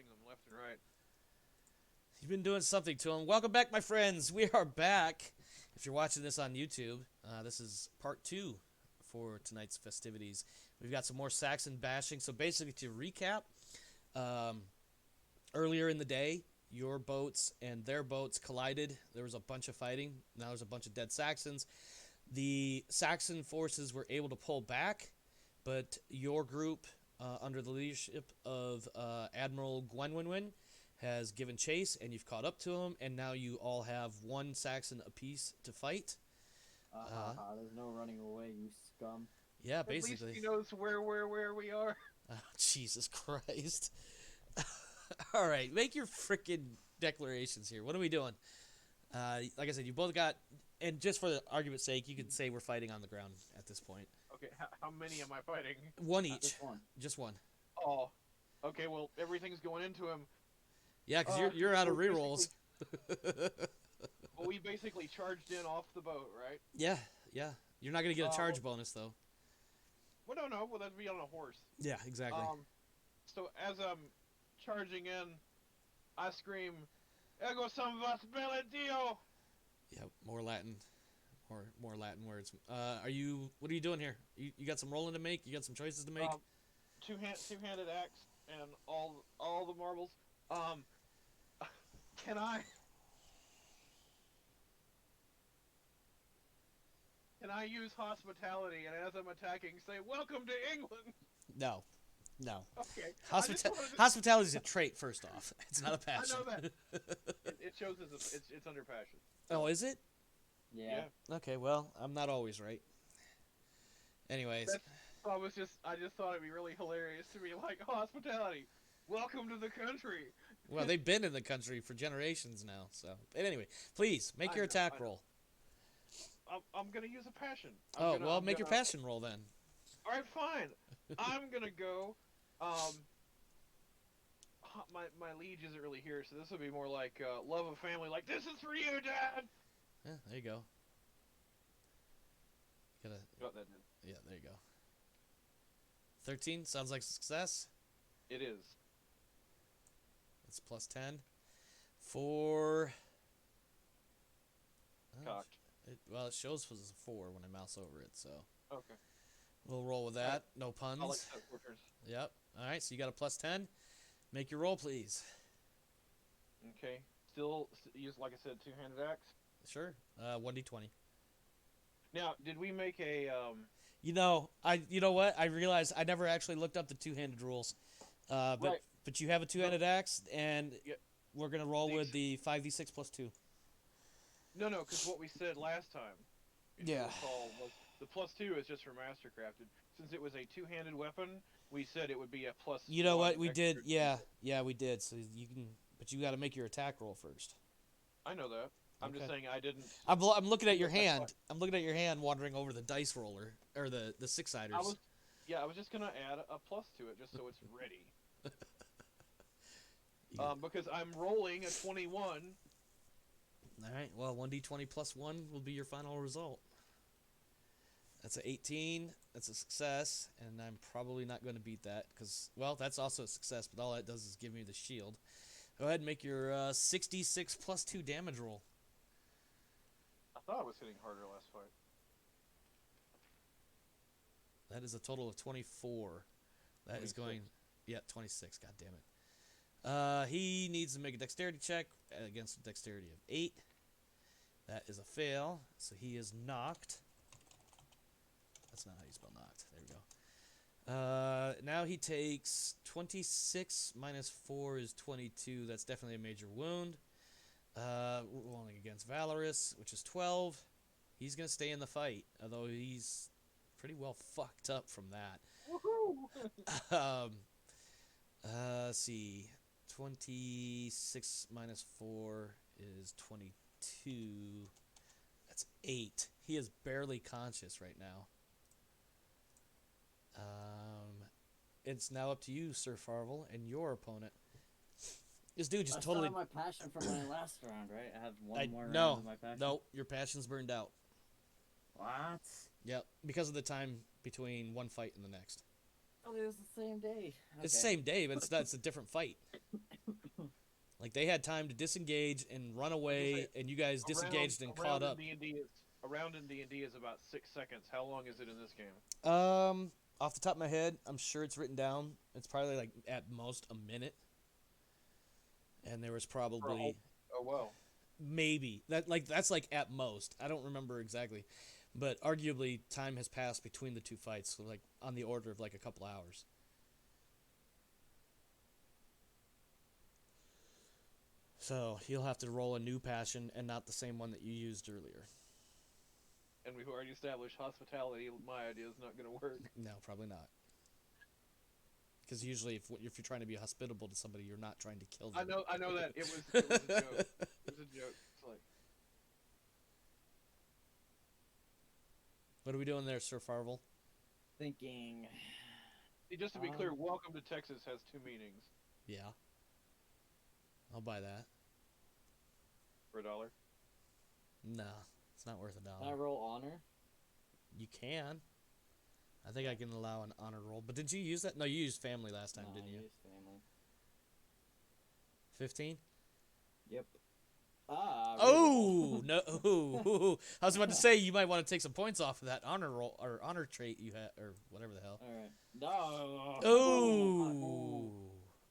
tossing them left and right. You've been doing something to him. Welcome back, my friends. We are back. If you're watching this on YouTube, this is part 2 for tonight's festivities. We've got some more Saxon bashing. So basically, to recap, earlier in the day, your boats and their boats collided. There was a bunch of fighting. Now there's a bunch of dead Saxons. The Saxon forces were able to pull back, but your group, under the leadership of Admiral Gwenwynwyn, has given chase, and you've caught up to him, and now you all have one Saxon apiece to fight. There's no running away, you scum. Yeah, At least basically. he knows where we are. Oh, Jesus Christ. All right, make your freaking declarations here. What are we doing? Like I said, you both got, and just for the argument's sake, you could say we're fighting on the ground at this point. Okay, how many am I fighting? One each. Just one. Just one. Oh, okay. Well, everything's going into him. Yeah, because you're out of rerolls. Well, we basically charged in off the boat, right? Yeah. You're not going to get a charge bonus, though. Well, no. Well, that'd be on a horse. Yeah, exactly. So as I'm charging in, I scream, "Ego sum vas bella Dio!" Yeah, more Latin. More Latin words. What are you doing here? You got some rolling to make? You got some choices to make? Two-handed axe and all the marbles. Can I use hospitality and as I'm attacking say welcome to England? No. Okay. Hospitality is a trait, first off. It's not a passion. I know that. It shows it's under passion. Oh, is it? Yeah. Okay, well, I'm not always right. Anyways. I just thought it'd be really hilarious to be like hospitality. Welcome to the country. Well, they've been in the country for generations now, so. But anyway, please, make your attack roll. I'm gonna use a passion. Make your passion roll then. All right, fine. I'm gonna go. My liege isn't really here, so this would be more like love of family. Like, this is for you, Dad. Yeah, there you go. Got that, man. Yeah, there you go. 13 sounds like success. It is. It's plus 10 for. Cocked. It shows as a 4 when I mouse over it, so. Okay. We'll roll with that. No puns. I like that, 4 turns. Yep. All right, so you got a plus 10. Make your roll, please. Okay. Still use, like I said, two-handed axe. Sure. 1d20. Now, did we make a You know what? I realized I never actually looked up the two-handed rules. Right. But you have a two-handed axe, and we're gonna roll with These- the 5d6 plus 2. No, because what we said last time, if you Yeah. recall, was the plus 2 is just for mastercrafted. Since it was a two-handed weapon, we said it would be a plus. You know 1 what? We did. extra. Yeah, we did. So you can, but you got to make your attack roll first. I know that. I'm just Okay. saying I didn't. I'm looking at your That's hand. fine. I'm looking at your hand, wandering over the dice roller or the six-siders. I was just gonna add a plus to it just so it's ready. Yeah. Because I'm rolling a 21. All right. Well, 1d20 plus 1 will be your final result. That's an 18. That's a success, and I'm probably not going to beat that because, well, that's also a success, but all that does is give me the shield. Go ahead and make your 66 plus 2 damage roll. I thought I was hitting harder last fight. That is a total of 24. That is 26. going... Yeah, 26. God damn it. He needs to make a dexterity check against a dexterity of 8. That is a fail, so he is knocked. That's not how you spell knocked. There we go. Now he takes 26 minus 4 is 22. That's definitely a major wound. Rolling against Valorous, which is 12. He's going to stay in the fight, although he's pretty well fucked up from that. Woohoo! Let's see. 26 minus 4 is 22. That's 8. He is barely conscious right now. It's now up to you, Sir Farvel, and your opponent. This dude just I totally... still have my passion from my last round, right? I have one more round no, of my passion. no, your passion's burned out. What? Yep, because of the time between one fight and the next. Oh, it was the same day. Okay. It's the same day, but it's a different fight. Like they had time to disengage and run away, and you guys disengaged and caught up. Around in D&D is about 6 seconds. How long is it in this game? Off the top of my head, I'm sure it's written down. It's probably like at most a minute. And there was probably Oh well. maybe that's like at most. I don't remember exactly, but arguably time has passed between the two fights, so like on the order of like a couple hours. So you'll have to roll a new passion and not the same one that you used earlier. And we've already established hospitality. My idea is not going to work. No, probably not. Because usually, if you're trying to be hospitable to somebody, you're not trying to kill them. I know that it was a joke. It was a joke. It's like, What are we doing there, Sir Farvel? Thinking. see, just to be clear, welcome to Texas has 2 meanings Yeah. I'll buy that. for $1. No, it's not worth Can I $1. roll honor? You can. I think I can allow an honor roll. But did you use that? No, you used family last time, No, didn't I you? used family. 15? Yep. Ah. Oh no! Ooh. I was about to say you might want to take some points off of that honor roll or honor trait you had or whatever the hell. All right. No.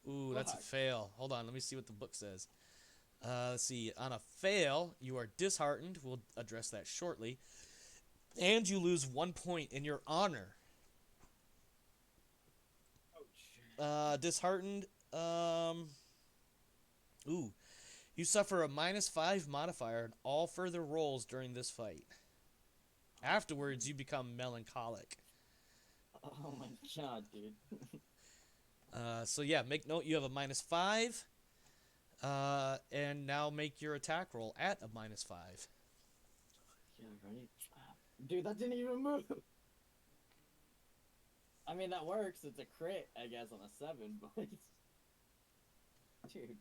Ooh, that's a Fuck. fail. Hold on, let me see what the book says. Let's see. On a fail, you are disheartened. We'll address that shortly. And you lose 1 point in your honor. Ouch. Disheartened. Ooh. You suffer a -5 modifier on all further rolls during this fight. Afterwards, you become melancholic. Oh my god, dude. So yeah, make note you have a -5. And now make your attack roll at a -5. Yeah, ready? Dude, that didn't even move. I mean, that works. It's a crit, I guess, on a 7, but dude.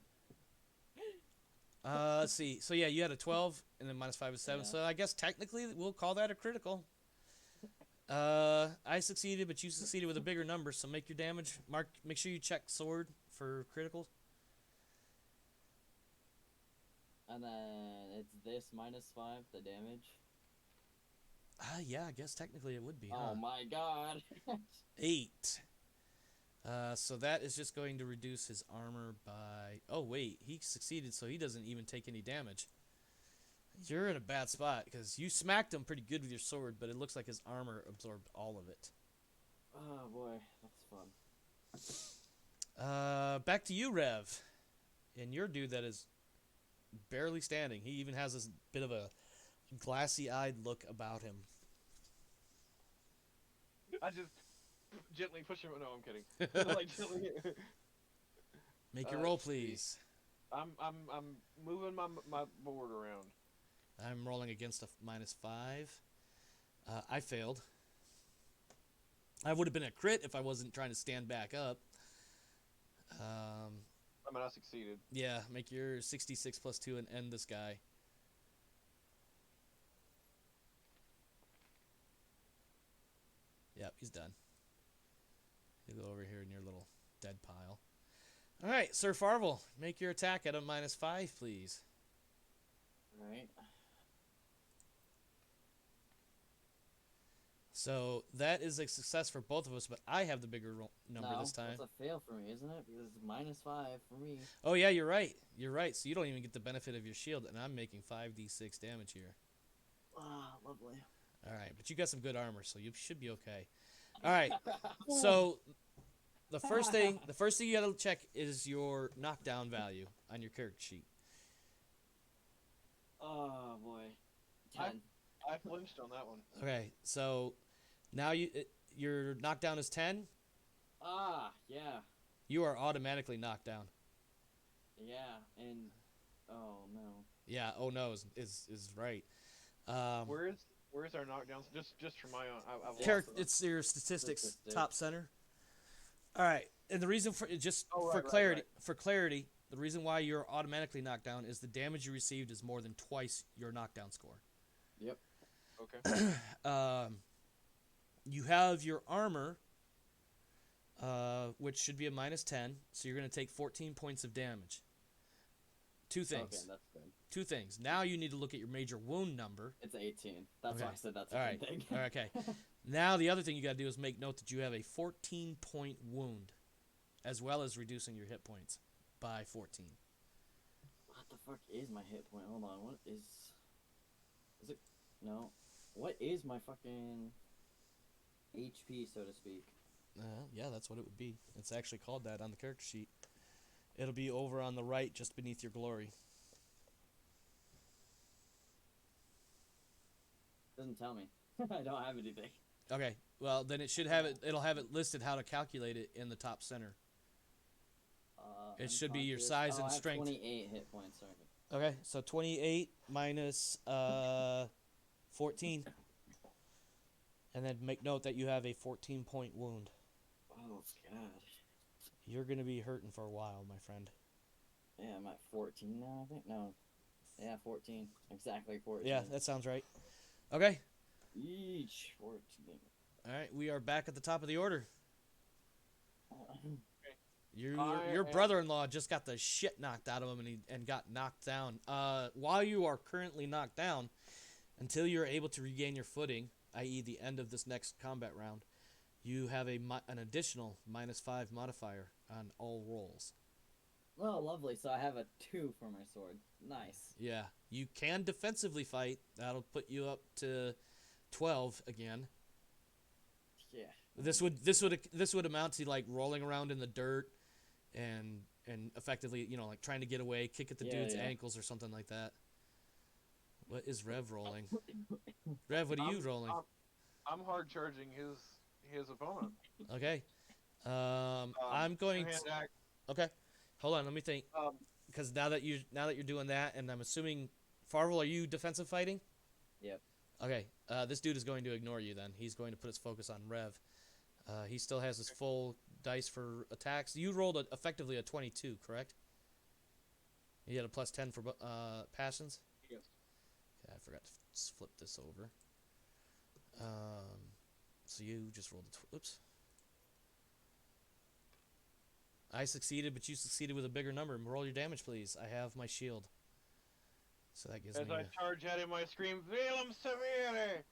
Let's see. So yeah, you had a 12, and then -5 is 7. Yeah. So I guess technically we'll call that a critical. I succeeded, but you succeeded with a bigger number. So make your damage. Mark. Make sure you check sword for criticals. And then it's this -5, the damage. Yeah, I guess technically it would be. Oh my god. 8. So that is just going to reduce his armor by... Oh, wait. He succeeded, so he doesn't even take any damage. You're in a bad spot, because you smacked him pretty good with your sword, but it looks like his armor absorbed all of it. Oh boy, that's fun. Back to you, Rev. And your dude that is barely standing. He even has this bit of a glassy-eyed look about him. I just gently push him. No, I'm kidding. Like, gently. Make your roll, please. I'm moving my board around. I'm rolling against a -5. I failed. I would have been a crit if I wasn't trying to stand back up. I mean, I succeeded. Yeah, make your 66 plus 2 and end this guy. Yep, he's done. You go over here in your little dead pile. All right, Sir Farvel, make your attack at a -5, please. Alright. So that is a success for both of us, but I have the bigger number No, this time. that's a fail for me, isn't it? Because it's -5 for me. Oh yeah, you're right. You're right. So you don't even get the benefit of your shield, and I'm making 5d6 damage here. Ah, lovely. All right, but you got some good armor, so you should be okay. All right. So the first thing you got to check is your knockdown value on your character sheet. Oh boy. 10. I flinched on that one. Okay, so now your knockdown is 10. Ah, yeah. You are automatically knocked down. Yeah, and oh no. Yeah. Oh no, is right. Where's our knockdowns? Just for my own. I've lost Character, it. it's your statistics Statistics. top center. All right, and the reason for Oh, for right, clarity, right. the reason why you're automatically knocked down is the damage you received is more than twice your knockdown score. Yep. Okay. You have your armor, which should be a -10, so you're going to take 14 points of damage. Two Okay, things. that's good. Two things. Now you need to look at your major wound number. It's 18. That's why Okay. I said that's All a right. good thing. All right, okay. Now the other thing you got to do is make note that you have a 14-point wound, as well as reducing your hit points by 14. What the fuck is my hit point? Hold on. What is it? No. What is my fucking HP, so to speak? Yeah, that's what it would be. It's actually called that on the character sheet. It'll be over on the right, just beneath your glory. Doesn't tell me. I don't have anything. Okay, well then it should have it. It'll have it listed how to calculate it in the top center. It should be your Unconscious. size I and have strength. 28 hit points. Sorry. Okay, so 28 minus 14, and then make note that you have a 14-point wound. Oh god. You're gonna be hurting for a while, my friend. Yeah, I'm at 14 now. I think no. Yeah, 14. Exactly 14. Yeah, that sounds right. Okay. Each 14. All right, we are back at the top of the order. Your I- brother-in-law just got the shit knocked out of him and got knocked down. While you are currently knocked down, until you're able to regain your footing, i.e. the end of this next combat round, you have an additional -5 modifier on all rolls. Well, lovely. So I have a 2 for my sword. Nice. Yeah, you can defensively fight. That'll put you up to 12 again. Yeah. This would amount to like rolling around in the dirt and effectively, like trying to get away, kick at the Yeah, dude's yeah. ankles or something like that. What is Rev rolling? Rev, what are you rolling? I'm hard charging his opponent. Okay. I'm going Hand to, axe. okay. Hold on, let me think. Because now that you're doing that, and I'm assuming Farvel, are you defensive fighting? Yep. Okay. This dude is going to ignore you then. He's going to put his focus on Rev. He still has his full dice for attacks. You rolled effectively a 22, correct? You had a +10 for passions? Yes. Okay, I forgot to flip this over. So you just rolled a oops. I succeeded, but you succeeded with a bigger number. Roll your damage, please. I have my shield. So that gives As me I charge at him, I scream, "Velum Severe!"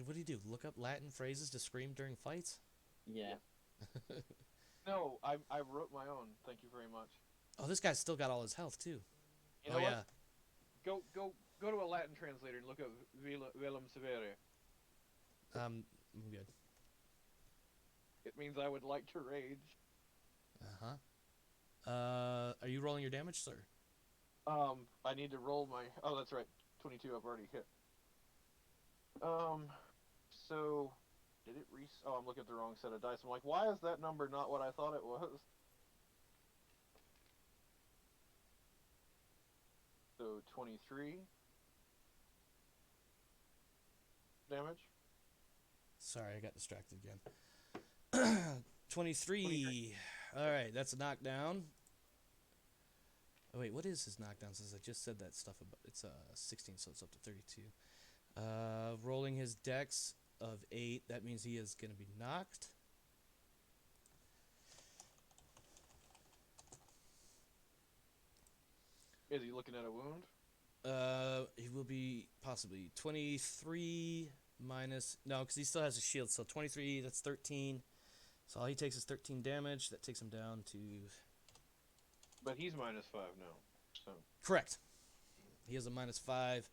What do you do? Look up Latin phrases to scream during fights? Yeah. No, I wrote my own. Thank you very much. Oh, this guy's still got all his health, too. You Oh, know yeah. what? Go to a Latin translator and look up Velum Severe. I'm good. It means I would like to rage. Are you rolling your damage, sir? I need to roll my. Oh, that's right. 22. I've already hit. So did it Oh, I'm looking at the wrong set of dice. I'm like, why is that number not what I thought it was? So 23 damage. Sorry, I got distracted again. 23. All right, that's a knockdown. Oh, wait, what is his knockdown? Since I just said that stuff about it's 16, so it's up to 32. Rolling his dex of 8, that means he is going to be knocked. Is he looking at a wound? He will be possibly 23 minus no, because he still has a shield. So 23, that's 13. So all he takes is 13 damage. That takes him down to. But he's -5 now. So Correct. He has a -5.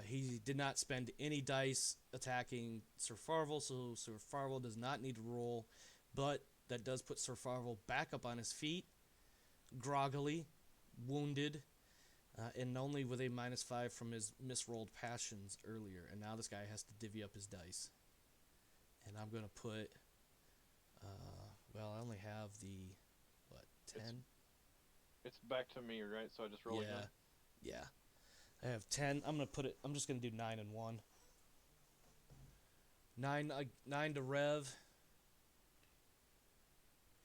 He did not spend any dice attacking Sir Farvel, so Sir Farvel does not need to roll. But that does put Sir Farvel back up on his feet, groggily, wounded, and only with a -5 from his misrolled passions earlier. And now this guy has to divvy up his dice. And I'm going to put, well, I only have the, 10? it's back to me, right? So I just roll again. Yeah. I have 10. I'm just going to do 9 and 1. 9 to Rev.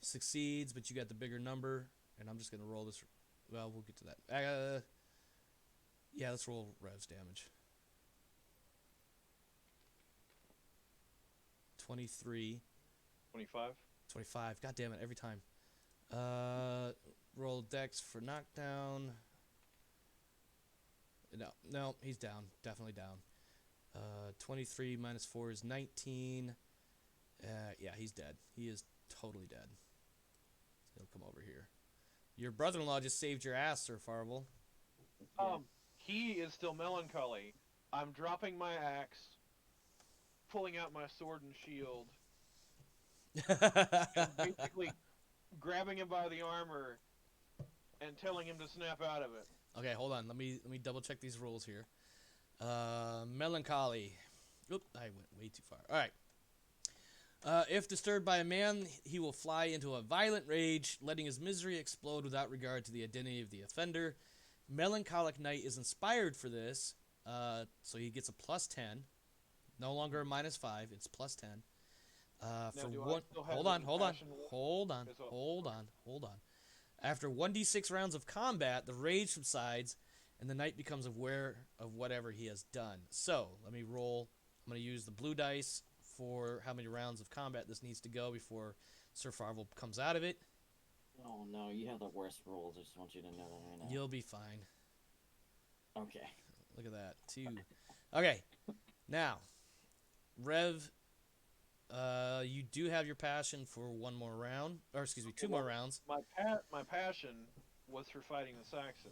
Succeeds, but you got the bigger number. And I'm just going to roll this. Well, we'll get to that. Yeah, let's roll Rev's damage. 23. 25. 25. God damn it, every time. Roll dex for knockdown. No, he's down. Definitely down. 23 minus 4 is 19. Yeah, he's dead. He is totally dead. So he'll come over here. Your brother-in-law just saved your ass, Sir Farvel. He is still melancholy. I'm dropping my axe, pulling out my sword and shield, and basically grabbing him by the armor and telling him to snap out of it. Okay, hold on. Let me double check these rules here. Melancholy. Oop, I went way too far. All right. If disturbed by a man, he will fly into a violent rage, letting his misery explode without regard to the identity of the offender. Melancholic Knight is inspired for this, so he gets a +10. No longer a -5, it's +10. For do I one, still have hold on, the hold on, passion? hold on, Is what- hold on, hold on. After 1d6 rounds of combat, the rage subsides, and the knight becomes aware of whatever he has done. So, let me roll. I'm going to use the blue dice for how many rounds of combat this needs to go before Sir Farvel comes out of it. Oh no, you have the worst rolls. I just want you to know that right now. You'll be fine. Okay. Look at that. 2. Okay. Now, Rev, you do have your passion for one more round. Or, excuse me, two more rounds. My passion was for fighting the Saxon.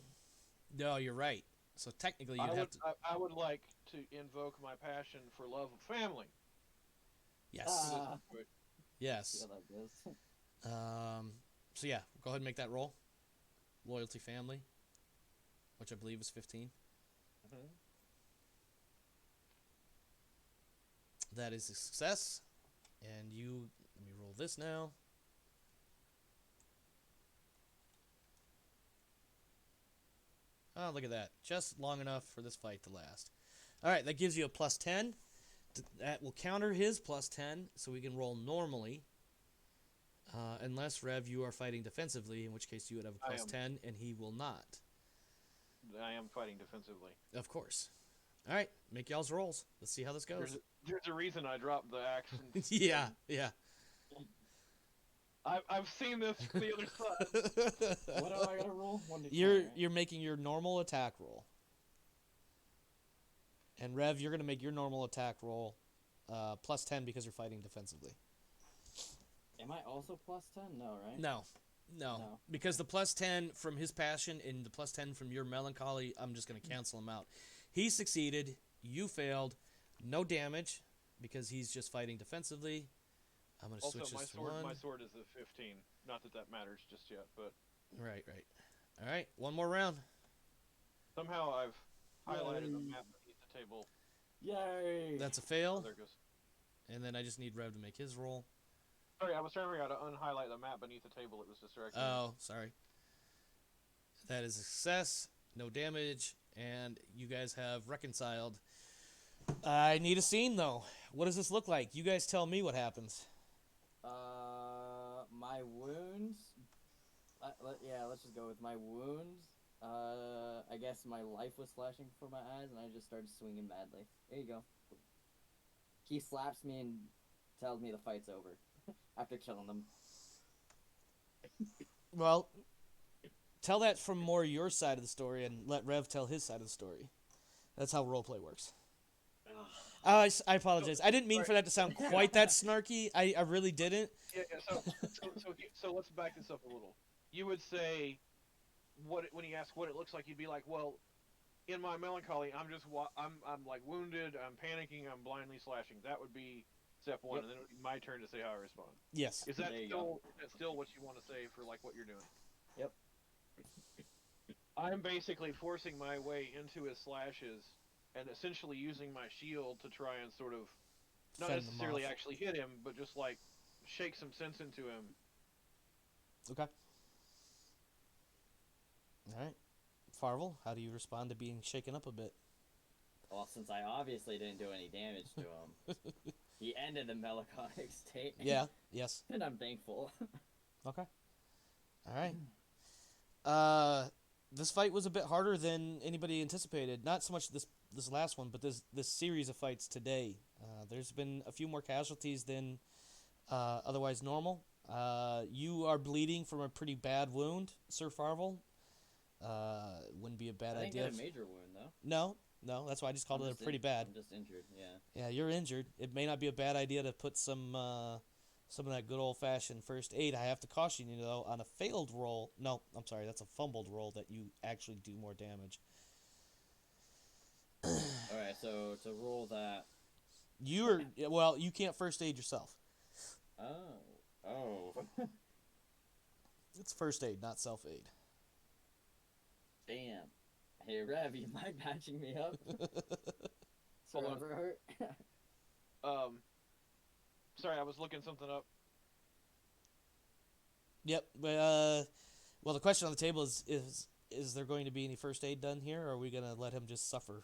No, you're right. So, technically, you'd have to... I would like to invoke my passion for love of family. Yes. Ah. Yes. See how that goes. So yeah, go ahead and make that roll. Loyalty family, which I believe is 15. Mhm. That is a success. And you, let me roll this now. Oh, look at that. Just long enough for this fight to last. All right, that gives you a +10. That will counter his +10, so we can roll normally. Unless, Rev, you are fighting defensively, in which case you would have a I am. +10, and he will not. I am fighting defensively. Of course. All right, make y'all's rolls. Let's see how this goes. There's a reason I dropped the axe. And, Yeah, yeah. I've seen this from the other side. What do I gotta roll? 1 to 10, You're right? you're making your normal attack roll. And Rev, you're gonna make your normal attack roll +10 because you're fighting defensively. Am I also +10? No, right? No. No. Because the +10 from his passion and the +10 from your melancholy, I'm just gonna cancel him out. He succeeded, you failed, no damage, because he's just fighting defensively. I'm gonna Also, switch my this to sword, 1. my sword is a 15. Not that that matters just yet, but Right. All right, one more round. somehow I've highlighted a Yay. map beneath the table. Yay! That's a Oh, fail, there it goes. and then I just need Rev to make his roll. Sorry, I was trying to figure out how to unhighlight the map beneath the table. It was distracting. Oh, sorry. That is a success, no damage, and you guys have reconciled. I need a scene, though. What does this look like? You guys tell me what happens. My wounds. Yeah, let's just go with my wounds. I guess my life was flashing before my eyes, and I just started swinging madly. There you go. He slaps me and tells me the fight's over after killing them. Well, tell that from more your side of the story, and let Rev tell his side of the story. That's how roleplay works. I apologize. I didn't mean for that to sound quite that snarky. I really didn't. Yeah. So let's back this up a little. You would say, when he asks what it looks like, you'd be like, well, in my melancholy, I'm like wounded, I'm panicking, I'm blindly slashing. That would be step 1, Yep. and then it would be my turn to say how I respond. Yes. Is that There you go. still what you want to say for like what you're doing? Yep. I'm basically forcing my way into his slashes and essentially using my shield to try and sort of not Fend them necessarily off. actually hit him, but just like shake some sense into him. Okay. All right. Farvel, how do you respond to being shaken up a bit? Well, since I obviously didn't do any damage to him, he ended the melancholic state. Yeah. Yes. And I'm thankful. Okay. All right. This fight was a bit harder than anybody anticipated. Not so much this last one, but this series of fights today. There's been a few more casualties than otherwise normal. You are bleeding from a pretty bad wound, Sir Farvel. Wouldn't be a bad I didn't idea. get a major wound though. No, that's why I just called I'm it just a pretty in- bad. I'm just injured. Yeah. Yeah, you're injured. It may not be a bad idea to put some of that good old fashioned first aid. I have to caution you though, on a failed roll. No, I'm sorry, that's a fumbled roll that you actually do more damage. All right. So to roll that. You can't first aid yourself. Oh. Oh. It's first aid, not self aid. Damn. Hey Rev, you mind patching me up? Hold on. Forever hurt. Sorry, I was looking something up. Yep. But well, the question on the table is there going to be any first aid done here, or are we gonna let him just suffer?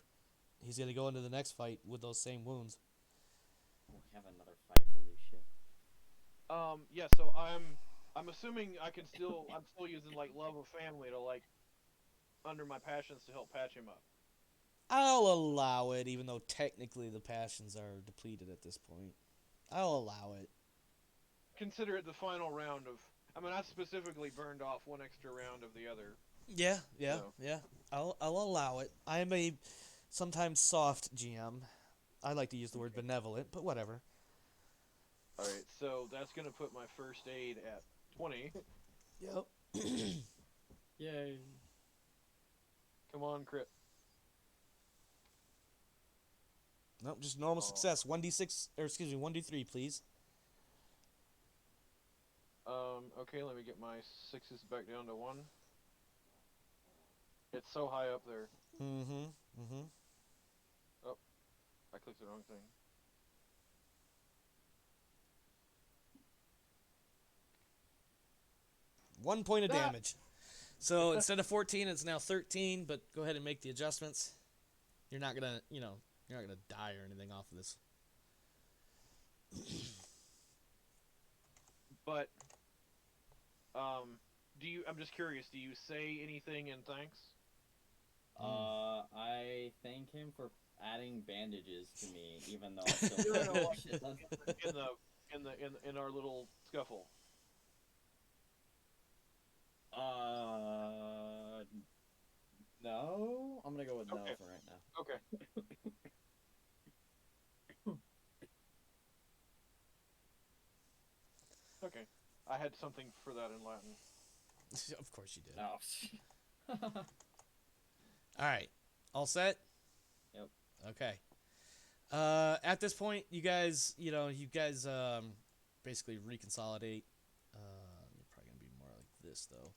He's gonna go into the next fight with those same wounds. We have another fight. Holy shit. Yeah. So I'm assuming I'm still using like love of family to like under my passions to help patch him up. I'll allow it, even though technically the passions are depleted at this point. I'll allow it. Consider it the final round of. I mean, I specifically burned off one extra round of the other. Yeah. So. Yeah. I'll allow it. I am a sometimes soft GM. I like to use the word benevolent, but whatever. All right, so that's gonna put my first aid at 20. Yep. Yay. Come on, crit. Nope, just normal Oh. success. 1d6, or excuse me, 1d3, please. Okay, let me get my sixes back down to 1. It's so high up there. Mm-hmm. I clicked the wrong thing. One point of Ah! damage. So instead of 14, it's now 13, but go ahead and make the adjustments. You're not gonna, you're not gonna die or anything off of this. But, I'm just curious, do you say anything in thanks? I thank him for adding bandages to me, even though I still No, no, like, shit. in our little scuffle. No. I'm gonna go with no Okay. for right now. Okay. Okay. I had something for that in Latin. Of course you did. No. All right, all set. Yep. Okay. At this point, you guys basically reconsolidate. You're probably gonna be more like this though.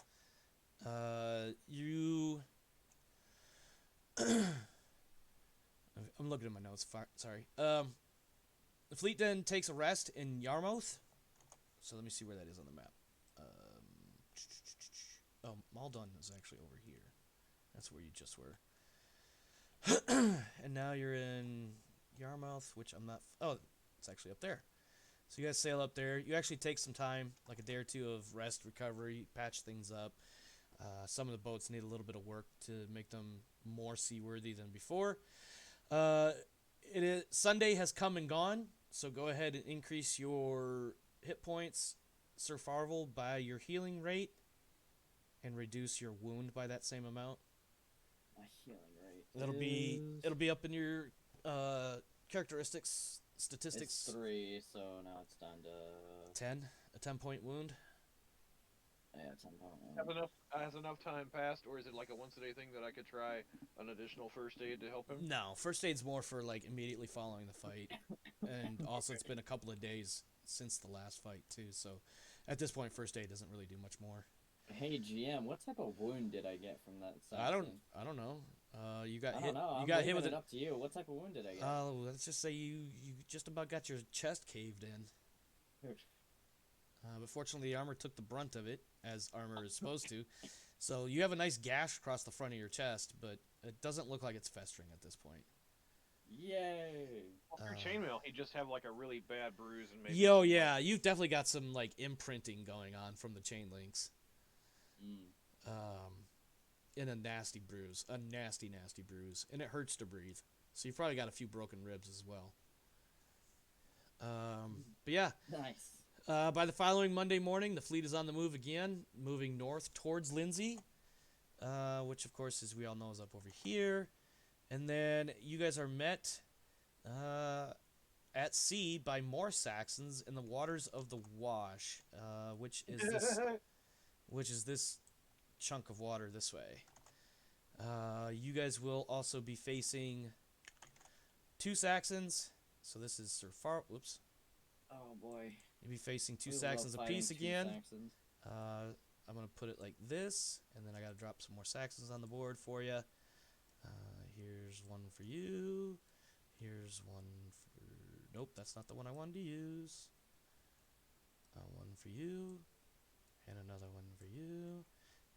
I'm looking at my notes. Sorry. The fleet then takes a rest in Yarmouth. So let me see where that is on the map. Maldon is actually over here. That's where you just were. And now you're in Yarmouth, which I'm not. Oh, it's actually up there. So you guys sail up there. You actually take some time, like a day or two of rest, recovery, patch things up. Some of the boats need a little bit of work to make them more seaworthy than before. Sunday has come and gone, so go ahead and increase your hit points, Sir Farvel, by your healing rate, and reduce your wound by that same amount. My healing rate. It'll be up in your characteristics statistics. It's 3, so now it's down to 10, a 10-point wound. yeah, 10 point. Has enough time passed, or is it like a once a day thing that I could try an additional first aid to help him? No, first aid's more for like immediately following the fight, and also it's been a couple of days since the last fight too. So at this point, first aid doesn't really do much more. Hey GM, what type of wound did I get from that section? I don't know. You got I hit. don't know. You I'm got hit with leaving it. it up to you. What type of wound did I get? Let's just say you just about got your chest caved in. But fortunately, the armor took the brunt of it, as armor is supposed to. So you have a nice gash across the front of your chest, but it doesn't look like it's festering at this point. Yay! Well, for chainmail, he just have like a really bad bruise and maybe. Yeah, you've definitely got some like imprinting going on from the chain links. In a nasty bruise, a nasty bruise, and it hurts to breathe. So you've probably got a few broken ribs as well. But yeah. Nice. By the following Monday morning, the fleet is on the move again, moving north towards Lindsay. which of course, as we all know, is up over here. And then you guys are met at sea by more Saxons in the waters of the Wash, which is this chunk of water this way. You guys will also be facing 2 Saxons. So this is Sir Far. Whoops. Oh boy. You'll be facing 2 We love Saxons fighting apiece 2 again. Saxons. I'm gonna put it like this, and then I gotta drop some more Saxons on the board for you. Here's one for you. Here's one for. Nope, that's not the one I wanted to use. One for you, and another one for you,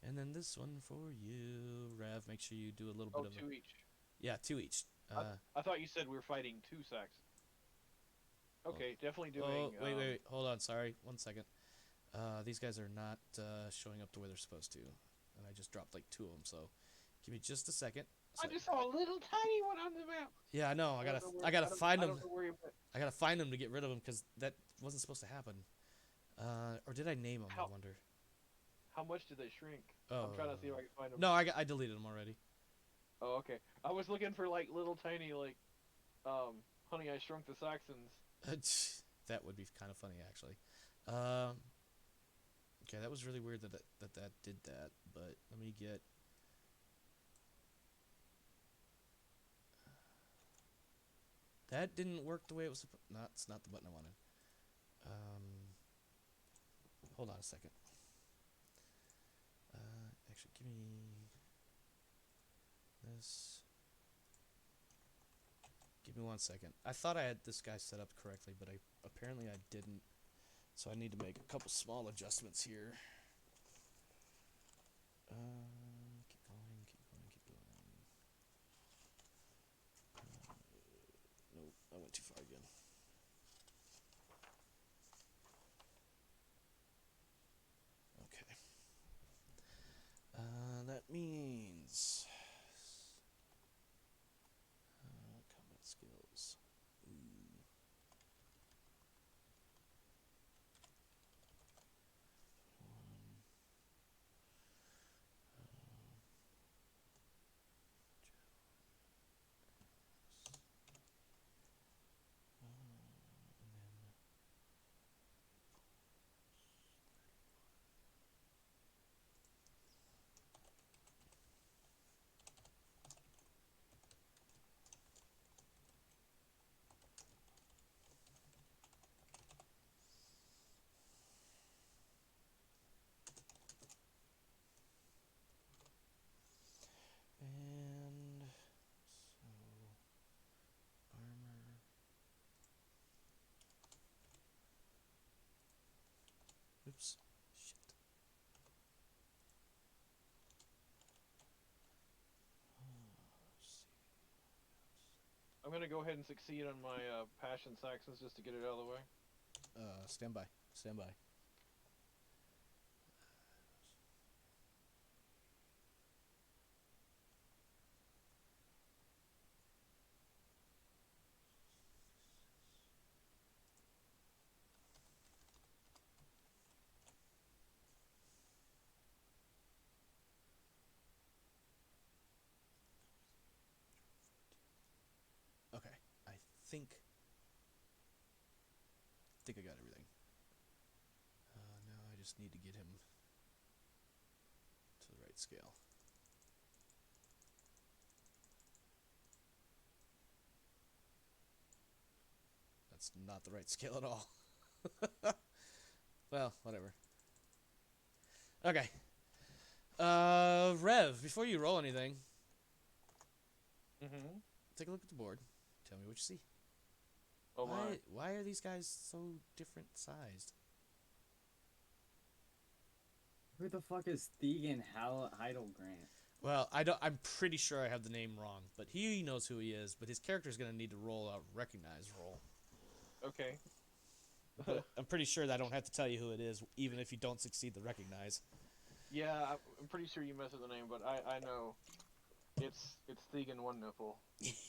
and then this one for you. Rev, make sure you do a little Oh, bit of. 2 each. Yeah, 2 each. I thought you said we were fighting 2 Saxons. Okay, definitely doing. Oh, wait, hold on. Sorry, 1 second. These guys are not showing up the way they're supposed to, and I just dropped like 2 of them. So, give me just a second. I just saw a little tiny one on the map. Yeah, I know. I gotta find them. I gotta find them to get rid of them because that wasn't supposed to happen. Or did I name them? I wonder. How much did they shrink? Oh. I'm trying to see if I can find them. No, I deleted them already. Oh, okay. I was looking for like little tiny like, Honey, I Shrunk the Saxons. That would be kind of funny, actually. Okay, that was really weird that did that. But let me get. That didn't work the way it was supposed. No, it's not the button I wanted. Hold on a second. Actually, give me this. Give me 1 second. I thought I had this guy set up correctly, but apparently I didn't. So I need to make a couple small adjustments here. Keep going, keep going, keep going. Nope, I went too far again. Okay. That means combat skills. Ooh. And so armor. Oops. Shit. I'm gonna go ahead and succeed on my Passion Saxons just to get it out of the way. Stand by. Stand by. Okay, I think I got everything. Now I just need to get him to the right scale. That's not the right scale at all. Well, whatever. Okay. Rev, before you roll anything, take a look at the board. Tell me what you see. Oh my. Why are these guys so different sized? Who the fuck is Thegan Heidelgrant? Well, I'm pretty sure I have the name wrong, but he knows who he is. But his character is gonna need to roll a recognize roll. Okay. But I'm pretty sure that I don't have to tell you who it is, even if you don't succeed the recognize. Yeah, I'm pretty sure you messed with the name, but I know. It's Thegan One Nipple.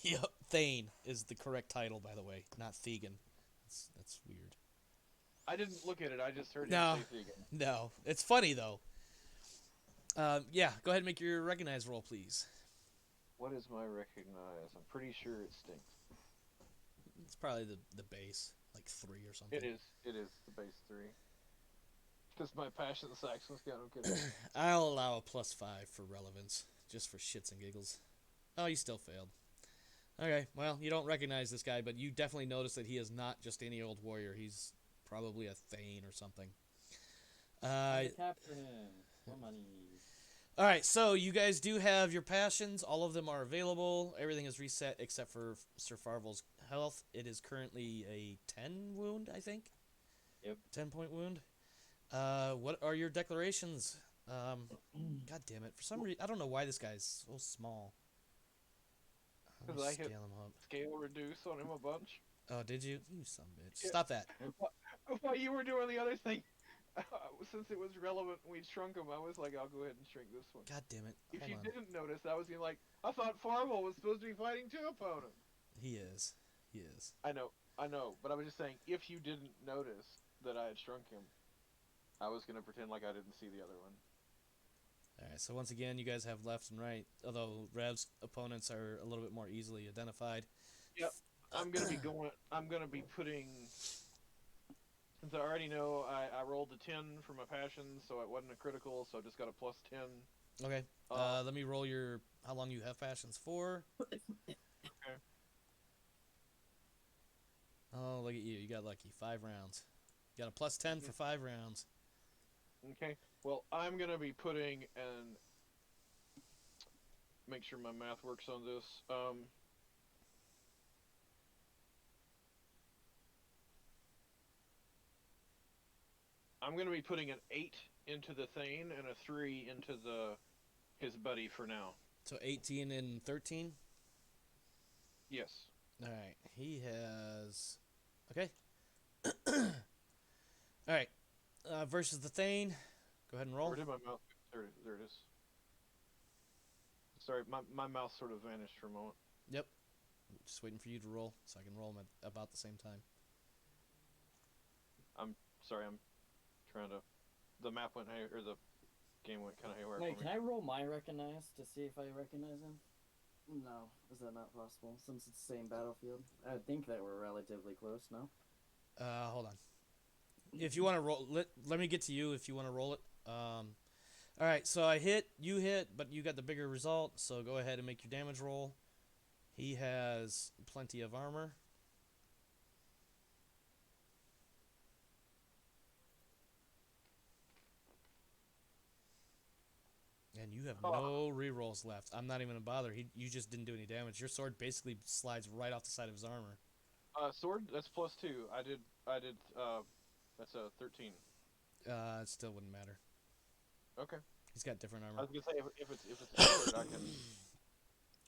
Yep, Thane is the correct title, by the way, not Thegan. That's weird. I didn't look at it. I just heard No. him say Thegan. No, it's funny though. Yeah, go ahead and make your recognize roll, please. What is my recognize? I'm pretty sure it stinks. It's probably the base, like 3 or something. It is. It is the base 3. Because my passion Saxon's got no kidding. I'll allow a +5 for relevance, just for shits and giggles. Oh, you still failed. Okay, well, you don't recognize this guy, but you definitely notice that he is not just any old warrior. He's probably a Thane or something. Capture him. More money. All right, so you guys do have your passions. All of them are available. Everything is reset except for Sir Farvel's health. It is currently a 10 wound, I think. Yep. 10-point wound. What are your declarations? God damn it! For some reason, I don't know why this guy's so small. Because I hit Scale him up. scale reduce on him a bunch. Oh, did you? You son of a bitch! Yeah. Stop that. While you were doing the other thing, since it was relevant, we shrunk him. I was like, I'll go ahead and shrink this one. God damn it! If Hold you on. didn't notice, I was like, I thought Farvel was supposed to be fighting 2 opponents. He is. He is. I know, but I was just saying, if you didn't notice that I had shrunk him, I was gonna pretend like I didn't see the other one. All right. So once again, you guys have left and right. Although Rev's opponents are a little bit more easily identified. Yep. I'm gonna be going. I'm gonna be putting. Since I already know I rolled a 10 for my passion, so it wasn't a critical, so I just got a +10. Okay. Let me roll your how long you have passions for. Okay. Oh, look at you! You got lucky. 5 rounds. You got a +10 for 5 rounds. Okay. Well, I'm gonna be putting and make sure my math works on this. I'm gonna be putting an 8 into the Thane and a 3 into his buddy for now. So 18 and 13. Yes. All right. He has. Okay. All right. Versus the Thane. Go ahead and roll. Where did my mouse? There it is. Sorry, my mouse sort of vanished for a moment. Yep. Just waiting for you to roll so I can roll them at about the same time. Sorry, I'm trying to. The map went or the game went kind of haywire Wait, for can me. I roll my recognize to see if I recognize him? No, is that not possible? Since it's the same battlefield, I think that we're relatively close. No. Hold on. If you want to roll, let me get to you if you want to roll it. All right. So I hit, you hit, but you got the bigger result. So go ahead and make your damage roll. He has plenty of armor. And you have no rerolls left. I'm not even gonna bother. You just didn't do any damage. Your sword basically slides right off the side of his armor. Sword, that's +2. I did. That's a 13. It still wouldn't matter. Okay. He's got different I armor. was gonna say if it's a sword, I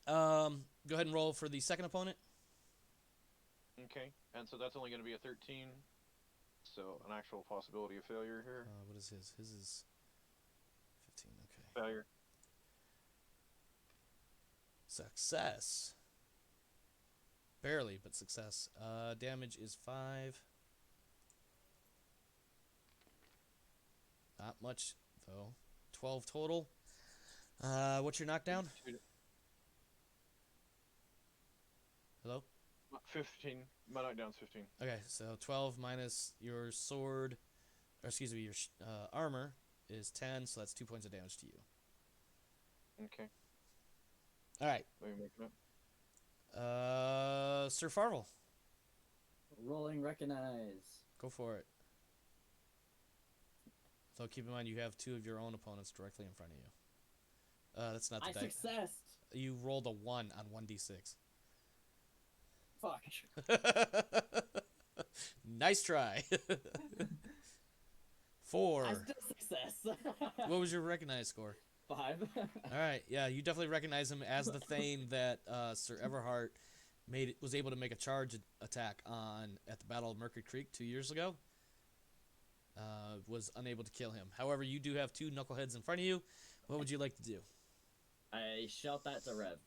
can. Go ahead and roll for the second opponent. Okay, and so that's only gonna be a 13. So an actual possibility of failure here. What is his? His is 15. Okay. Failure. Success. Barely, but success. Damage is 5. Not much, though. 12 total. What's your knockdown? Hello? 15. My knockdown's 15. Okay, so 12 minus your sword, or excuse me, your armor is 10, so that's 2 points of damage to you. Okay. All right. Let me make it up. Sir Farvel, Rolling recognize. go for it. So keep in mind you have 2 of your own opponents directly in front of you. That's not the I dice. successed. You rolled a 1 on 1d6. Fuck. Nice try. 4. I still success. What was your recognize score? 5. All right, yeah, you definitely recognize him as the Thane that Sir Everhart was able to make a charge attack on at the Battle of Mercury Creek 2 years ago. Was unable to kill him. However, you do have 2 knuckleheads in front of you. What would you like to do? I shout that to Rev.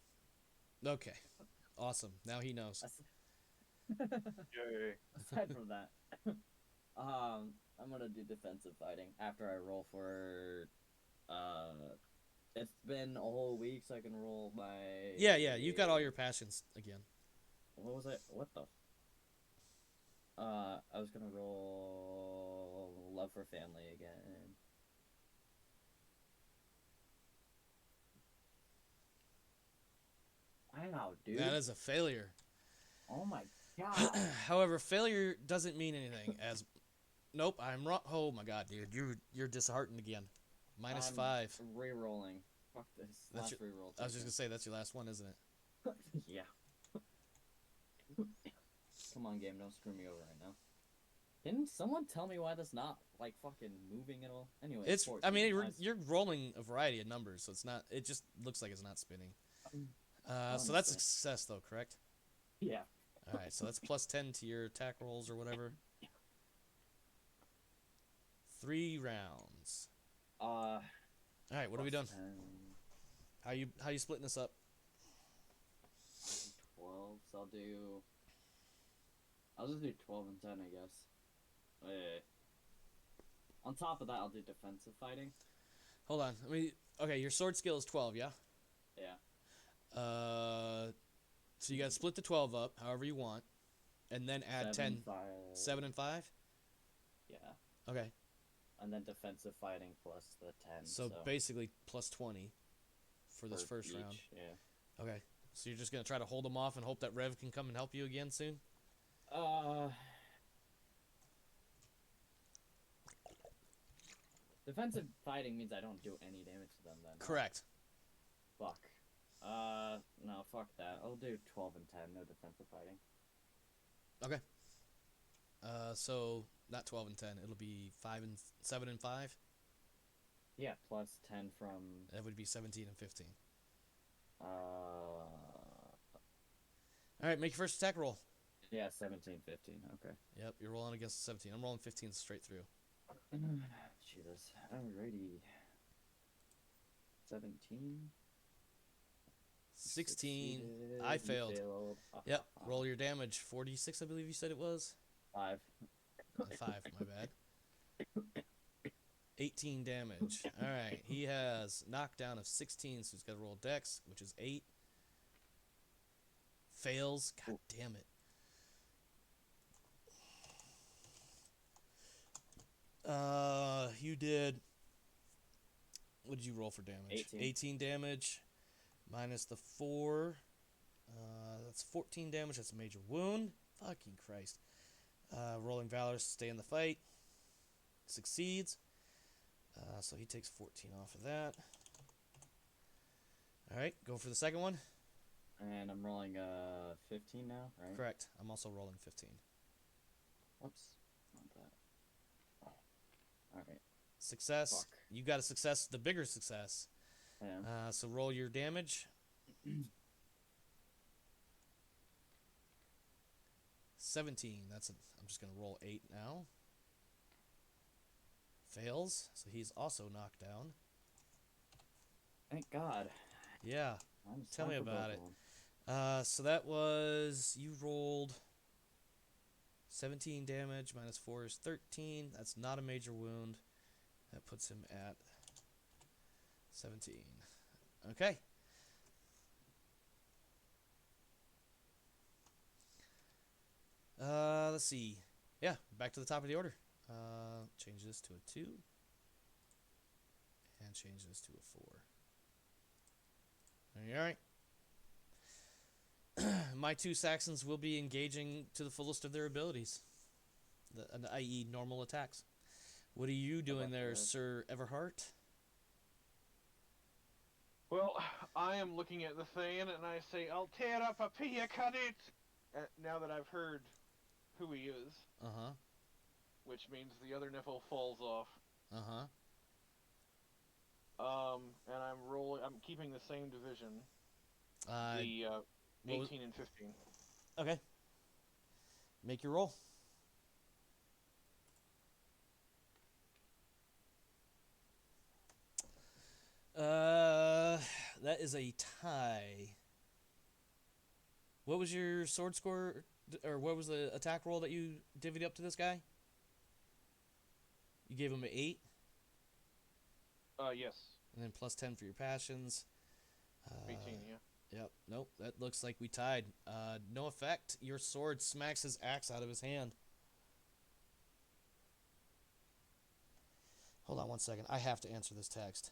Okay, awesome. Now he knows. Yay. Aside from that, I'm gonna do defensive fighting after I roll for It's been a whole week, so I can roll my. Yeah, you've got all your passions again. What was it? What the? I was gonna roll love for family again. Wow, dude. That is a failure. Oh my god. However, failure doesn't mean anything. As nope, I'm wrong. Oh my god, dude, you're disheartened again. Minus I'm 5. Re-rolling. Fuck this. That's Last re-roll. I was just gonna say that's your last one, isn't it? Yeah. Come on, game, don't screw me over right now. Can someone tell me why that's not like fucking moving at all? Anyway, It's. 14, I mean, nice. you're rolling a variety of numbers, so it's not. It just looks like it's not spinning. So that's a Honestly. success, though, correct? Yeah. All right, so that's plus 10 to your attack rolls or whatever. 3 rounds. Uh. All right, what are we doing? 10, How you splitting this up? 12. So I'll just do 12 and 10, I guess. Wait. On top of that, I'll do defensive fighting. Hold on. Okay, your sword skill is 12, yeah? Yeah. So you got to split the 12 up however you want, and then add 7, 10. 5. 7 and 5? Yeah. Okay. And then defensive fighting plus the 10. So basically plus 20 for this for first each, round. Yeah. Okay. So you're just going to try to hold them off and hope that Rev can come and help you again soon? Defensive fighting means I don't do any damage to them then. Right? Correct. Fuck. No, fuck that. I'll do 12 and 10, no defensive fighting. Okay. So not 12 and 10. It'll be 7 and 5. Yeah, plus 10 from. That would be 17 and 15. All right, make your first attack roll. Yeah, 17, 15. Okay. Yep, you're rolling against 17. I'm rolling 15 straight through. Jesus. Alrighty. 17. 16. Succeeded. I You failed. Ah, Yep. ah, ah. Roll your damage. 46, I believe you said it was. 5. 5, my bad. 18 damage. All right. He has knockdown of 16, so he's got to roll dex, which is 8. Fails. God damn it. You did. What did you roll for damage? 18 damage. Minus the 4. That's 14 damage. That's a major wound. Fucking Christ. Rolling Valor to stay in the fight. Succeeds. So he takes 14 off of that. Alright, go for the second one. And I'm rolling 15 now, right? Correct. I'm also rolling 15. Whoops. Not that. Alright. Success. Fuck. You got a success, the bigger success. Yeah. So roll your damage. 17. I'm just gonna roll 8 now. Fails. So he's also knocked down. Thank God. Yeah. I'm Tell me stuck with about both it. of them. So that was, you rolled 17 damage, minus 4 is 13. That's not a major wound. That puts him at 17. Okay. Let's see. Yeah, back to the top of the order. Change this to a 2. And change this to a 4. Alright. My 2 Saxons will be engaging to the fullest of their abilities, i.e. normal attacks. What are you doing there, Sir Everhart? Well, I am looking at the thing and I say, I'll tear up a pia canit! Now that I've heard who he is, Uh-huh. which means the other Niffle falls off. Uh-huh. And I'm keeping the same division. The 18 and 15. Okay. Make your roll. That is a tie. What was your sword score, or what was the attack roll that you divvied up to this guy? You gave him an 8? Yes. and then plus 10 for your passions. 18, yeah. Yep. Nope. That looks like we tied. No effect. Your sword smacks his axe out of his hand. Hold on 1 second. I have to answer this text.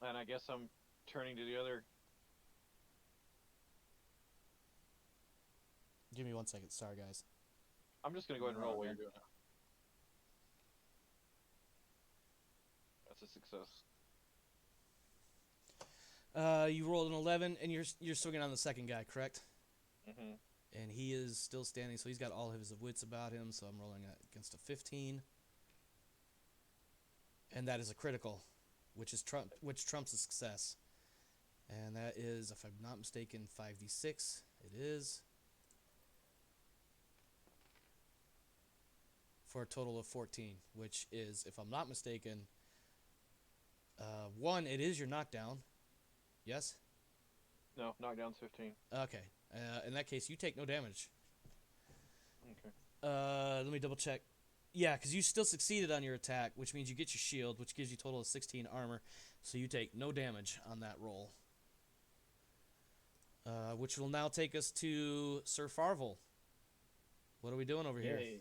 And I guess I'm turning to the other. Give me 1 second. Sorry, guys. I'm just gonna go ahead and roll while you're doing it. That's a success. You rolled an 11, and you're swinging on the second guy, correct? Mm-hmm. And he is still standing, so he's got all of his wits about him. So I'm rolling against a 15, and that is a critical, which trumps a success. And that is, if I'm not mistaken, 5d6. It is. For a total of 14, which is, if I'm not mistaken, 1, it is your knockdown. Yes? No, knockdown's 15. Okay. In that case, you take no damage. Okay. Let me double check. Yeah, because you still succeeded on your attack, which means you get your shield, which gives you a total of 16 armor. So you take no damage on that roll. Which will now take us to Sir Farvel. What are we doing over here? Yay.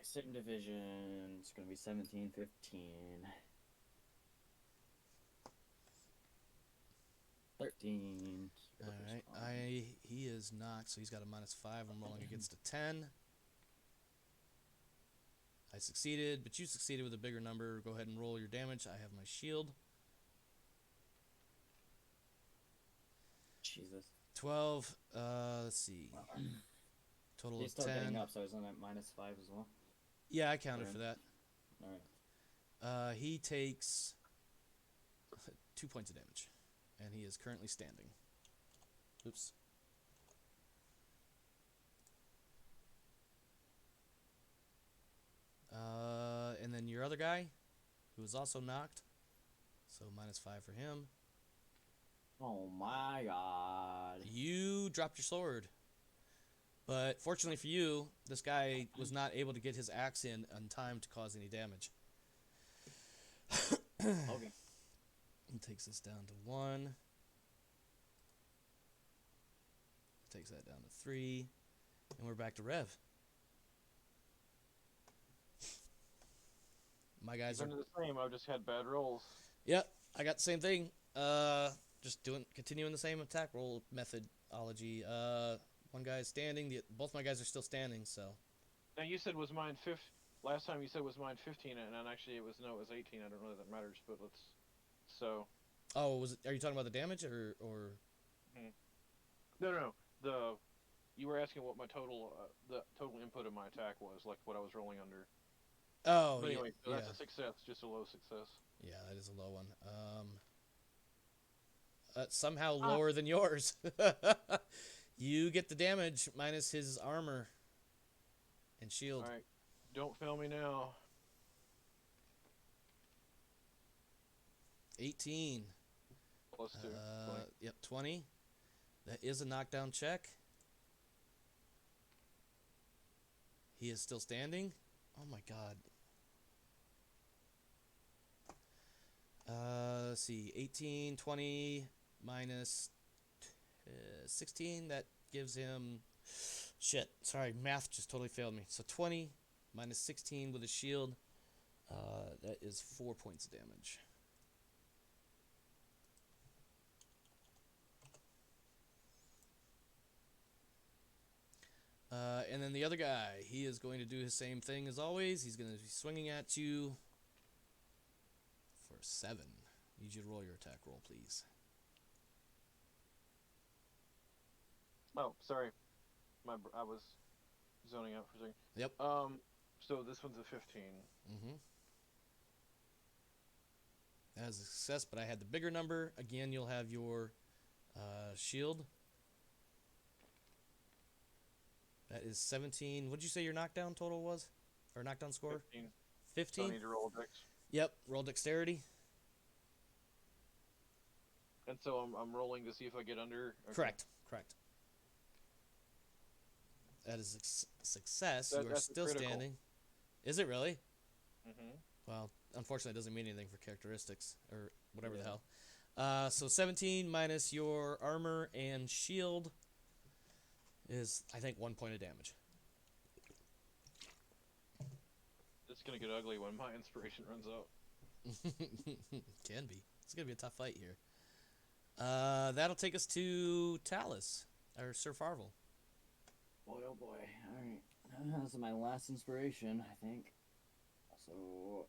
Second division. It's gonna be 17, 15. 13. Alright, he is knocked, so he's got a -5. I'm rolling against a 10. I succeeded, but you succeeded with a bigger number. Go ahead and roll your damage. I have my shield. Jesus. 12, let's see. Total He's of still 10. getting up, so he's on at -5 as well. Yeah, I counted for that. Alright. He takes 2 points of damage, and he is currently standing. Oops. And then your other guy, who is also knocked, so -5 for him. Oh my god. You dropped your sword. But fortunately for you, this guy was not able to get his axe in time to cause any damage. Okay. He takes this down to 1. Takes that down to 3. And we're back to Rev. My guys are... the same. I've just had bad rolls. Yep, I got the same thing. Just continuing the same attack roll methodology. One guy's standing. Both my guys are still standing. So. Now you said was mine 15. Last time you said was mine 15, and actually it was 18. I don't know that matters, but let's. So. Oh, are you talking about the damage or? No. You were asking what my the total input of my attack was, like what I was rolling under. Oh, but anyway, yeah. That's a success, just a low success. Yeah, that is a low one. Somehow lower than yours. You get the damage minus his armor and shield. All right, don't fail me now. 18. Plus 2. 20. Yep, 20. That is a knockdown check. He is still standing. Oh my god. Let's see. 18, 20 minus 16. That gives him... Shit. Sorry, math just totally failed me. So 20 minus 16 with a shield. That is 4 points of damage. And then the other guy, he is going to do his same thing as always. He's going to be swinging at you for 7. Need you to roll your attack roll, please. Oh, sorry. I was zoning out for a second. Yep. So this one's a 15. Mm-hmm. That is a success, but I had the bigger number. Again, you'll have your shield. That is 17. What did you say your knockdown total was? Or knockdown score? 15. 15? So I need to roll a dex. Yep. Roll dexterity. And so I'm rolling to see if I get under. Okay. Correct. That is a success. You are That's still critical. standing. Is it really? Mm-hmm. Well, unfortunately, it doesn't mean anything for characteristics or whatever the Yeah. hell. So 17 minus your armor and shield is, I think, 1 point of damage. It's gonna get ugly when my inspiration runs out. Can be. It's gonna be a tough fight here. That'll take us to Talus or Sir Farvel. Boy, oh boy. Alright. This is my last inspiration, I think. So.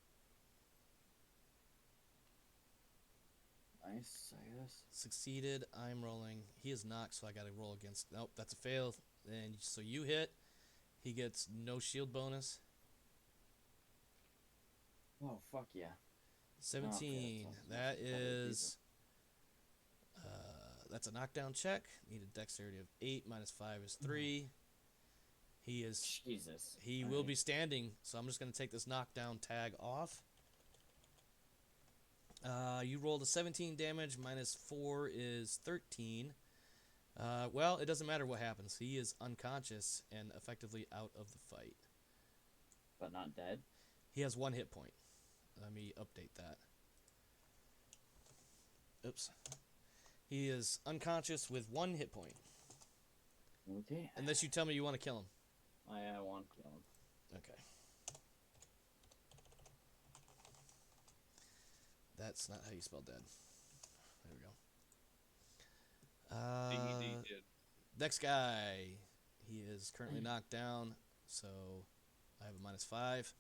Nice, I guess. Succeeded. I'm rolling. He is knocked, so I gotta roll against. Nope, that's a fail. And so you hit. He gets no shield bonus. Oh, fuck yeah. 17. awesome. That Probably is. That's a knockdown check. Need a dexterity of 8 minus 5 is 3. He is. Jesus. He will be standing, so I'm just gonna take this knockdown tag off. You rolled a 17 damage, minus 4 is 13. Well, it doesn't matter what happens. He is unconscious and effectively out of the fight. But not dead? He has 1 hit point. Let me update that. Oops. He is unconscious with 1 hit point. Okay. Unless you tell me you want to kill him. I want to kill him. Okay. That's not how you spell dead. There we go. DED did. Next guy. He is currently knocked down, so I have a minus 5.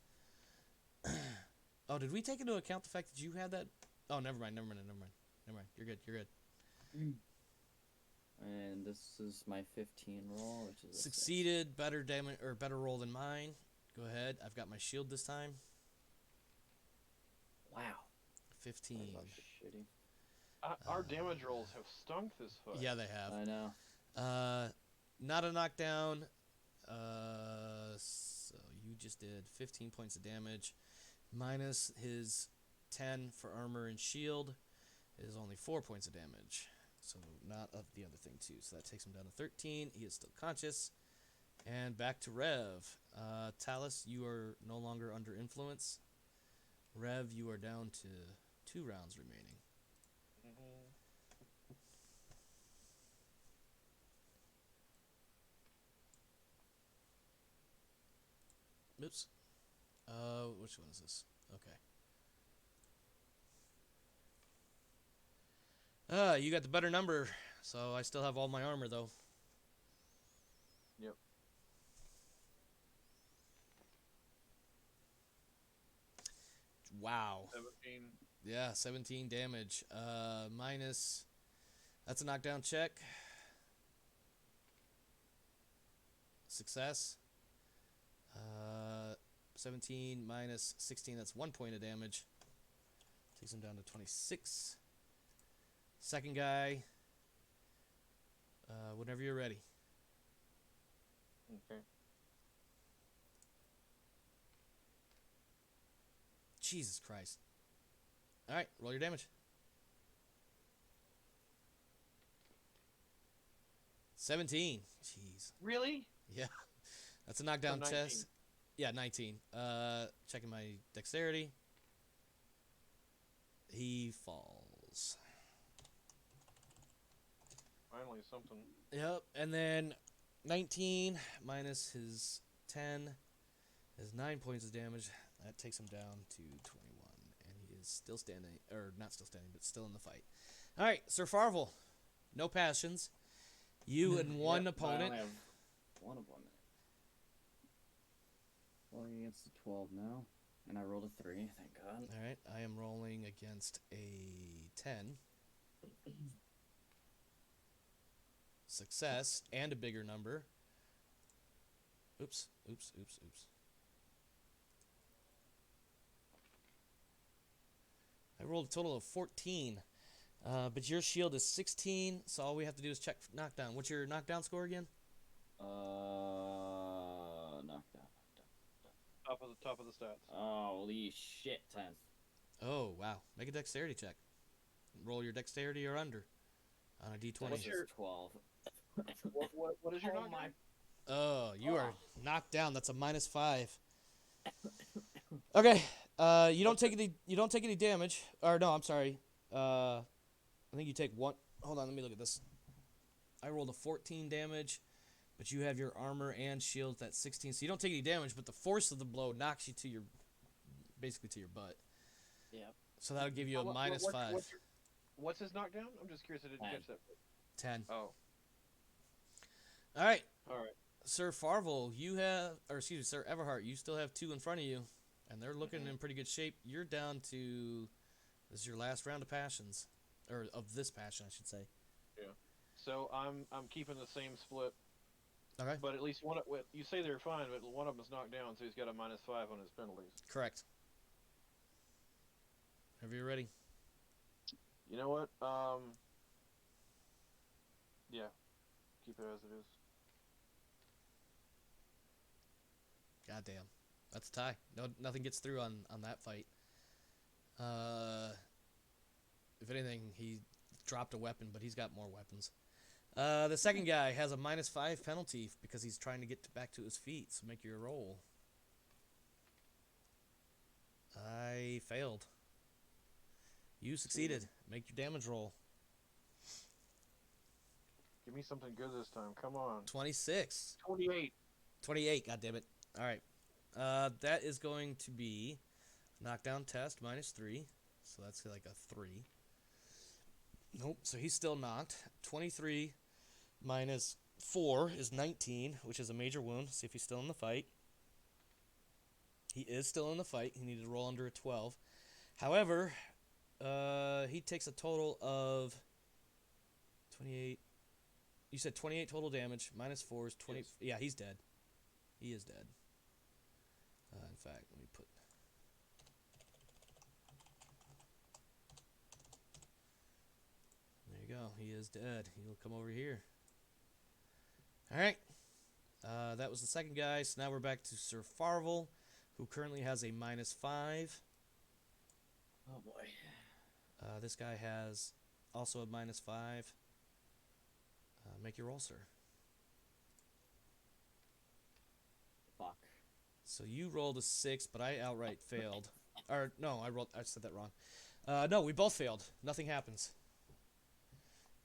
Oh, did we take into account the fact that you had that? Oh, never mind. You're good. And this is my 15 roll, which is a Succeeded. Better damage or better roll than mine. Go ahead. I've got my shield this time. 6. Wow. 15. That was shitty. Our damage rolls have stunk this fight. Yeah, they have. I know. Not a knockdown. So you just did 15 points of damage. Minus his 10 for armor and shield is only 4 points of damage. So not of the other thing too. So that takes him down to 13. He is still conscious. And back to Rev. Talus, you are no longer under influence. Rev, you are down to 2 rounds remaining. Oops. Which one is this? Okay. You got the better number, so I still have all my armor though. Yep. Wow. 17. Yeah, 17 damage. Minus. That's a knockdown check. Success. 17 minus 16, that's 1 point of damage. Takes him down to 26. Second guy. Whenever you're ready. Okay. Jesus Christ. Alright, roll your damage. 17. Jeez. Really? Yeah. That's a knockdown 19. test. Yeah, 19. Checking my dexterity. He falls. Finally something. Yep, and then 19 minus his 10 is 9 points of damage. That takes him down to 21, and he is still standing, or not still standing, but still in the fight. All right, Sir Farvel, no passions. You and one Yep, opponent. I only have one opponent. Rolling against a 12 now. And I rolled a 3, thank God. All right, I am rolling against a 10. Success and a bigger number. Oops. I rolled a total of 14. But your shield is 16, so all we have to do is check for knockdown. What's your knockdown score again? Knockdown. Top of the stats. Holy shit, 10. Oh, wow. Make a dexterity check. Roll your dexterity or under on a d20. What's your- 12. What is your Oh knockdown? my. Oh, you are knocked down. That's a -5. Okay. You don't take any. You don't take any damage. Or no, I'm sorry. I think you take one. Hold on, let me look at this. I rolled a 14 damage, but you have your armor and shield at 16, so you don't take any damage. But the force of the blow knocks you to your, basically to your butt. Yeah. So that'll give you a minus 5. What's his knockdown? I'm just curious. I didn't 10. catch that. 10. Oh, All right, all right. Sir Farvel, you have, or excuse me, Sir Everhart, you still have 2 in front of you, and they're looking in pretty good shape. You're down to, this is your last round of passions, or of this passion, I should say. Yeah. So I'm keeping the same split, Okay. but at least one. You say they're fine, but one of them is knocked down, so he's got a -5 on his penalties. Correct. Whenever you're ready. You know what? Yeah. Keep it as it is. Goddamn. That's a tie. No, nothing gets through on that fight. If anything, he dropped a weapon, but he's got more weapons. The second guy has a -5 penalty because he's trying to get back to his feet. So make your roll. I failed. You succeeded. Make your damage roll. Give me something good this time. Come on. 26. 28. 28, goddammit. Alright. That is going to be knockdown test -3. So that's like a 3. Nope, so he's still knocked. 23 minus 4 is 19, which is a major wound. See if he's still in the fight. He is still in the fight. He needed to roll under a 12. However, he takes a total of 28. You said 28 total damage. -4 is 20. Yes. Yeah, he's dead. He is dead. In fact, let me put... There you go. He is dead. He'll come over here. Alright. That was the second guy. So now we're back to Sir Farvel, who currently has a -5. Oh boy. This guy has also a -5. Make your roll, sir. Fuck. So you rolled a 6, but I outright failed. Or no, I said that wrong. No, we both failed. Nothing happens.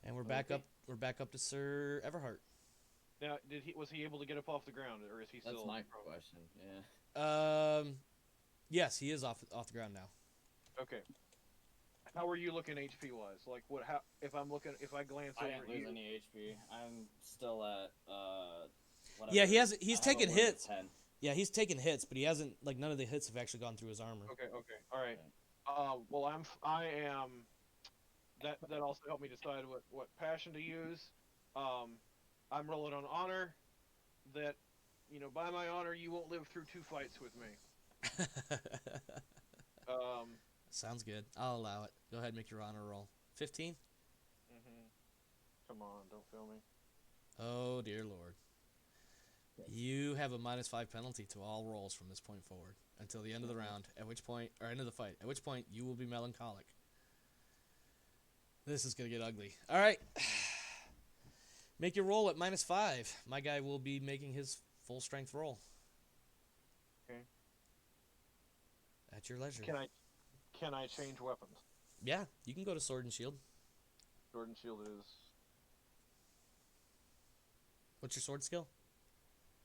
And we're back Okay. up. We're back up to Sir Everhart. Now, was he able to get up off the ground, or is he still? That's my question. Yeah. Yes, he is off the ground now. Okay. How are you looking HP wise? Like what? How if I glance I over didn't at lose you? any HP. I'm still at whatever. Yeah, he's I have taken a wound of hits. 10. Yeah, he's taken hits, but he hasn't, like, none of the hits have actually gone through his armor. Okay. All right. Well, I am. That also helped me decide what passion to use. I'm rolling on honor. That, by my honor, you won't live through 2 fights with me. Sounds good. I'll allow it. Go ahead and make your honor roll. 15? Come on, don't fail me. Oh, dear Lord. You have a -5 penalty to all rolls from this point forward until the end of the round, end of the fight, at which point you will be melancholic. This is going to get ugly. All right. Make your roll at -5. My guy will be making his full strength roll. Okay. At your leisure. Can I change weapons? Yeah, you can go to sword and shield. Sword and shield is What's your sword skill?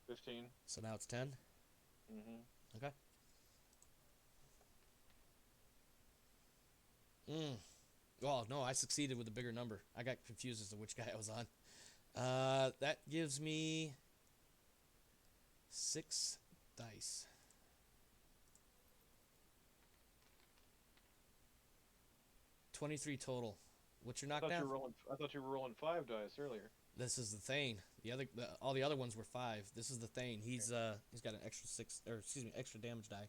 15. So now it's 10. Okay. Well, no, I succeeded with a bigger number. I got confused as to which guy I was on. That gives me 6 dice. $23 total. What's your I thought knockdown? you were rolling 5 dice earlier. This is the Thane. All the other ones were 5. This is the Thane. He's got an extra 6, or excuse me, extra damage die.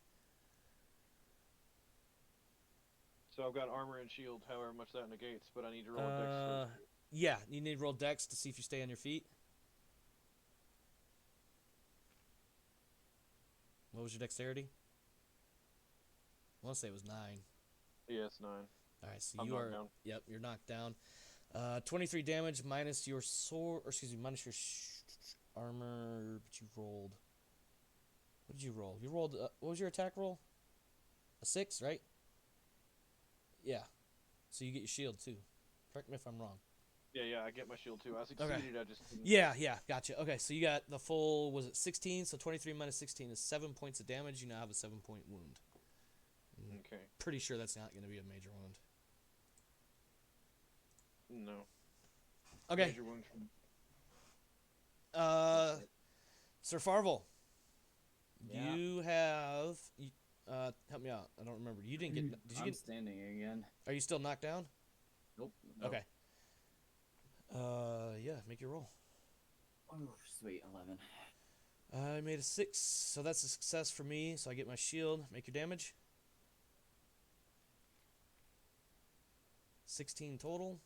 So I've got armor and shield, however much that negates, but I need to roll a dex first. Yeah, you need to roll dex to see if you stay on your feet. What was your dexterity? I want to say it was 9. Yeah, it's 9. All right, so I'm you knocked are. down. Yep, you're knocked down. 23 damage minus your sword, or excuse me, minus your armor. But you rolled. What did you roll? You rolled. What was your attack roll? A 6, right? Yeah. So you get your shield too. Correct me if I'm wrong. Yeah, I get my shield too. I succeeded. I just didn't. Yeah, gotcha. Okay, so you got the full, was it 16? So 23 minus 16 is 7 points of damage. You now have a 7-point wound. Okay. Pretty sure that's not going to be a major wound. No. Okay. Major wound from. Sir Farvel, Yeah. you have, help me out. I don't remember. You didn't get, did you I'm get, standing again. are you still knocked down? Nope. Okay. Yeah, make your roll. Oh, sweet, 11. I made a 6, so that's a success for me. So I get my shield. Make your damage. 16 total.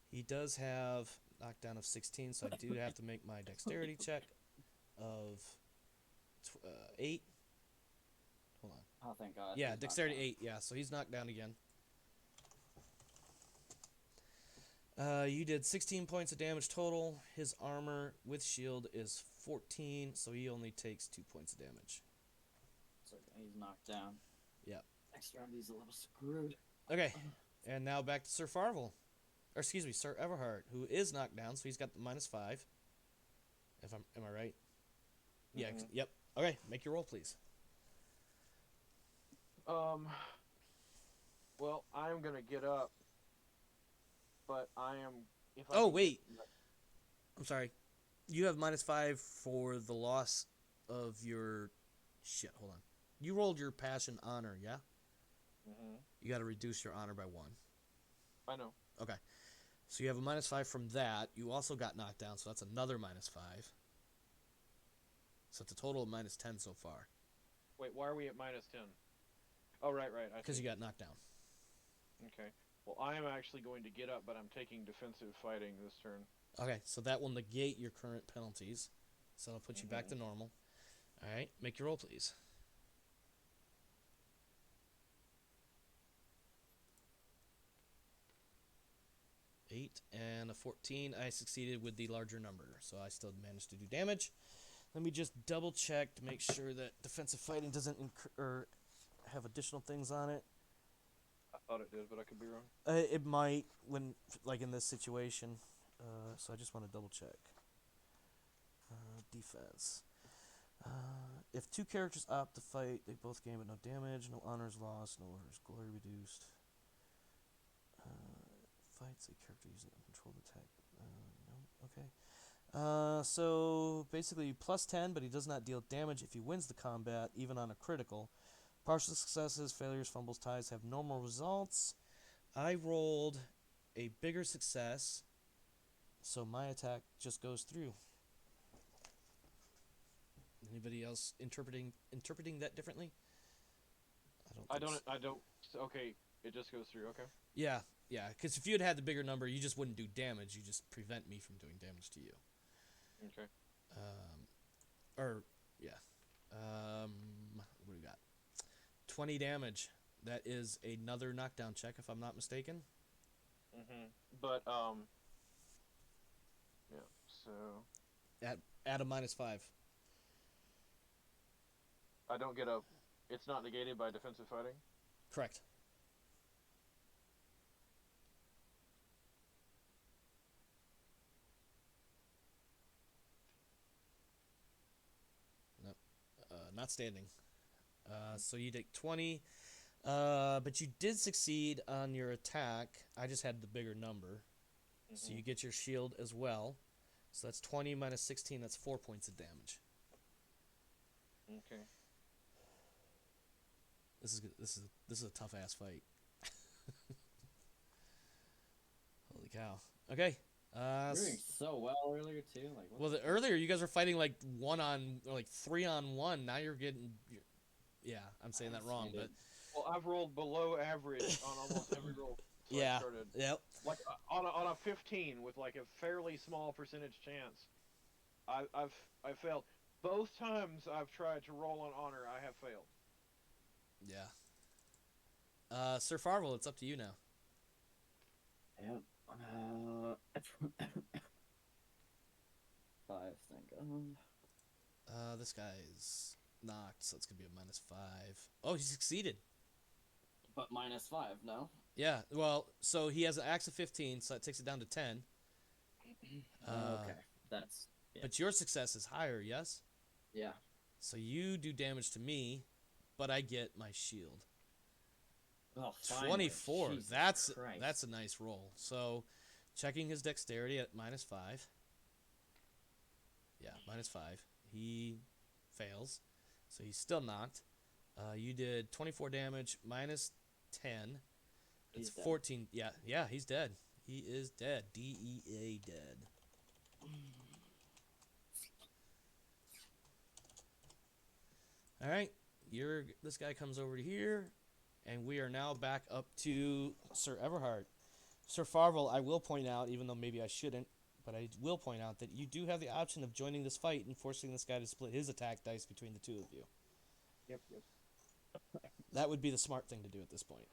He does have knockdown of 16, so I do have to make my dexterity check of 8. Hold on. Oh, thank God. Yeah, he's dexterity knocked 8. Yeah, so he's knocked down again. You did 16 points of damage total. His armor with shield is 14, so he only takes 2 points of damage. So he's knocked down. Yep. Next round, he's a little screwed. Okay, and now back to Sir Farvel. Or excuse me, Sir Everhart, who is knocked down, so he's got the -5. Am I right? Yeah, Mhm. yep. Okay, make your roll, please. Well, I am gonna get up, but I am. If I Oh, can wait. get- I'm sorry. You have -5 for the loss of your... Shit, hold on. You rolled your passion honor, yeah? Mhm. You got to reduce your honor by 1. I know. Okay. So you have a -5 from that. You also got knocked down, so that's another -5. So it's a total of -10 so far. Wait, why are we at -10? Oh, right. I Because see. you got knocked down. Okay. Well, I am actually going to get up, but I'm taking defensive fighting this turn. Okay, so that will negate your current penalties. So it'll put you back to normal. Alright, make your roll, please. Eight and a 14. I succeeded with the larger number, so I still managed to do damage. Let me just double check to make sure that defensive fighting doesn't or have additional things on it. I thought it did, but I could be wrong. It might when, like in this situation. So I just want to double check. Defense. If 2 characters opt to fight, they both gain but no damage, no honors lost, no honors glory reduced. Fights a character using uncontrolled attack. No, okay. So basically +10, but he does not deal damage if he wins the combat, even on a critical. Partial successes, failures, fumbles, ties have normal results. I rolled a bigger success, so my attack just goes through. Anybody else interpreting that differently? I don't. Okay, it just goes through. Okay. Yeah, because if you had the bigger number, you just wouldn't do damage. You just prevent me from doing damage to you. Okay. What do we got? 20 damage. That is another knockdown check, if I'm not mistaken. But yeah. So Add a -5. I don't get a. It's not negated by defensive fighting. Correct. Nope. Not standing. So you take 20. But you did succeed on your attack. I just had the bigger number. So you get your shield as well. So that's 20 minus 16. That's 4 points of damage. Okay. This is a tough ass fight. Holy cow. Okay. You were doing so well earlier too. Like, what Well, earlier you guys were fighting like 3-on-1. Now you're getting. Yeah, I'm saying that wrong, but Well, I've rolled below average on almost every roll. So I yeah, started, yep. like on a 15 with like a fairly small percentage chance. I failed both times I've tried to roll on honor. I have failed. Yeah. Sir Farvel, it's up to you now. Yep. 5, thank God. This guy's knocked, so it's gonna be a -5. Oh, he succeeded. But -5, no? Yeah, well, so he has an axe of 15, so that takes it down to 10. Okay, that's... Yeah. But your success is higher, yes? Yeah. So you do damage to me, but I get my shield. Oh, finally. 24. Jesus Christ. That's a nice roll. So, checking his dexterity at -5. Yeah, -5. He fails, so he's still knocked. You did 24 damage minus 10. It's He's dead. 14. Yeah, he's dead. He is dead. DEA dead. All right, this guy comes over to here, and we are now back up to Sir Everhard. Sir Farvel, I will point out, even though maybe I shouldn't, but I will point out that you do have the option of joining this fight and forcing this guy to split his attack dice between the two of you. Yep. That would be the smart thing to do at this point.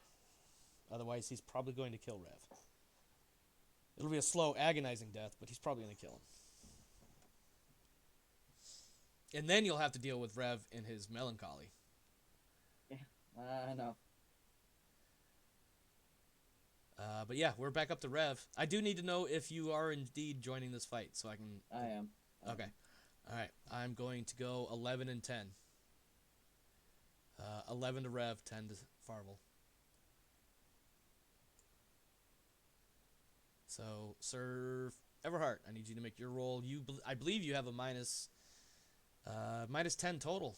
Otherwise, he's probably going to kill Rev. It'll be a slow, agonizing death, but he's probably going to kill him. And then you'll have to deal with Rev in his melancholy. Yeah, I know. But yeah, we're back up to Rev. I do need to know if you are indeed joining this fight, so I can... I am. Okay. Alright, I'm going to go 11 and 10. 11 to Rev, 10 to Farvel. So, Sir Everhart, I need you to make your roll. I believe you have a minus 10 total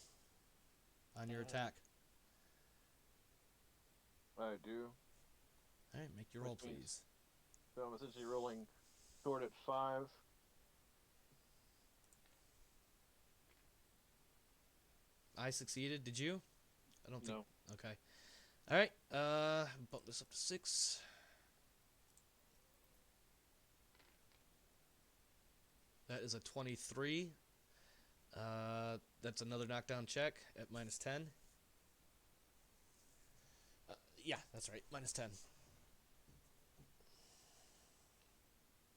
on your attack. I do. Alright, make your roll, Which means- please. So I'm essentially rolling sword at 5. I succeeded. Did you? I don't think... No. Okay. Alright, bump this up to 6. That is a 23. That's another knockdown check at minus 10. Yeah, that's right. Minus 10.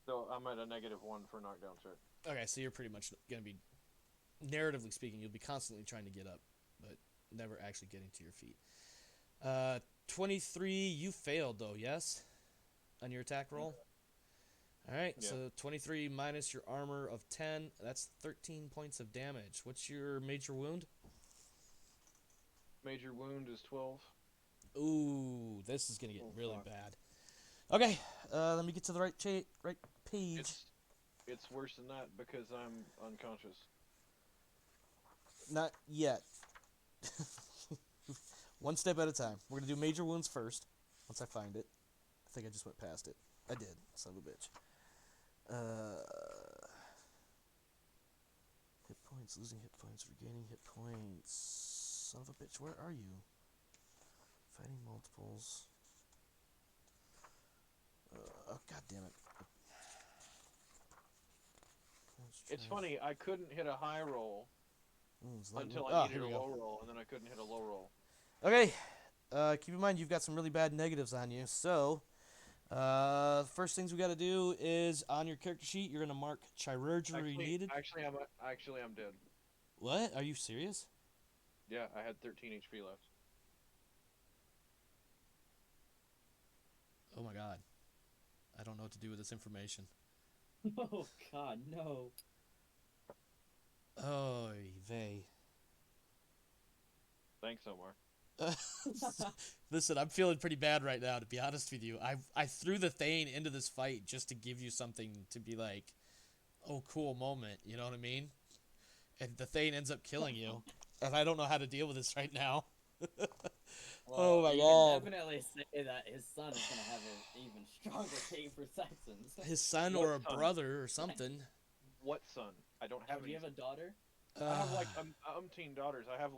So I'm at a -1 for knockdown check. Okay, so you're pretty much going to be, narratively speaking, you'll be constantly trying to get up, but never actually getting to your feet. 23, you failed, though, yes? On your attack roll? Alright, Yeah. so 23 minus your armor of 10, that's 13 points of damage. What's your major wound? Major wound is 12. Ooh, this is going to get Oh, really fuck. bad. Okay, let me get to the right page. It's worse than that because I'm unconscious. Not yet. One step at a time. We're going to do major wounds first, once I find it. I think I just went past it. I did, son of a bitch. Hit points, losing hit points, regaining hit points. Son of a bitch, where are you? Fighting multiples. Oh, god damn it. It's funny, I couldn't hit a high roll until Oh, I here needed a we go. low roll, and then I couldn't hit a low roll. Okay, keep in mind you've got some really bad negatives on you. So, first things we got to do is on your character sheet, you're gonna mark chirurgery needed. Actually, I'm dead. What? Are you serious? Yeah, I had 13 HP left. Oh my god, I don't know what to do with this information. Oh god, no. Oh, vey. Thanks, Omar. Listen, I'm feeling pretty bad right now, to be honest with you. I threw the Thane into this fight just to give you something to be like, oh, cool moment, you know what I mean? And the Thane ends up killing you, and I don't know how to deal with this right now. Oh my you god. can definitely say that his son is gonna have an even stronger case for Saxons. His son What or a son? brother or something. What son? I don't have Do any. you have a daughter? I have like umpteen daughters. I have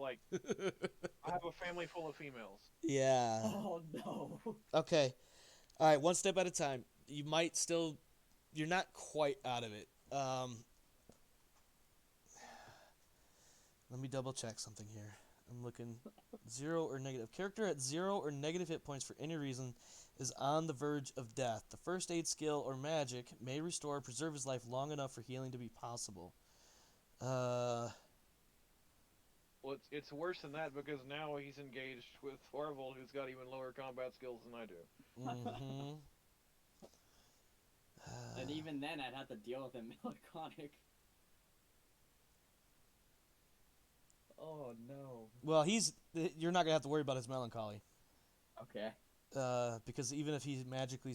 a family full of females. Yeah. Oh no. Okay. All right, one step at a time. You might still... You're not quite out of it. Let me double check something here. I'm looking 0 or negative. Character at 0 or negative hit points for any reason is on the verge of death. The first aid skill or magic may restore or preserve his life long enough for healing to be possible. Well, it's worse than that because now he's engaged with Thorvald, who's got even lower combat skills than I do. Mm-hmm. And even then, I'd have to deal with him melancholic. Oh no. Well, you're not gonna have to worry about his melancholy. Okay. Because even if he magically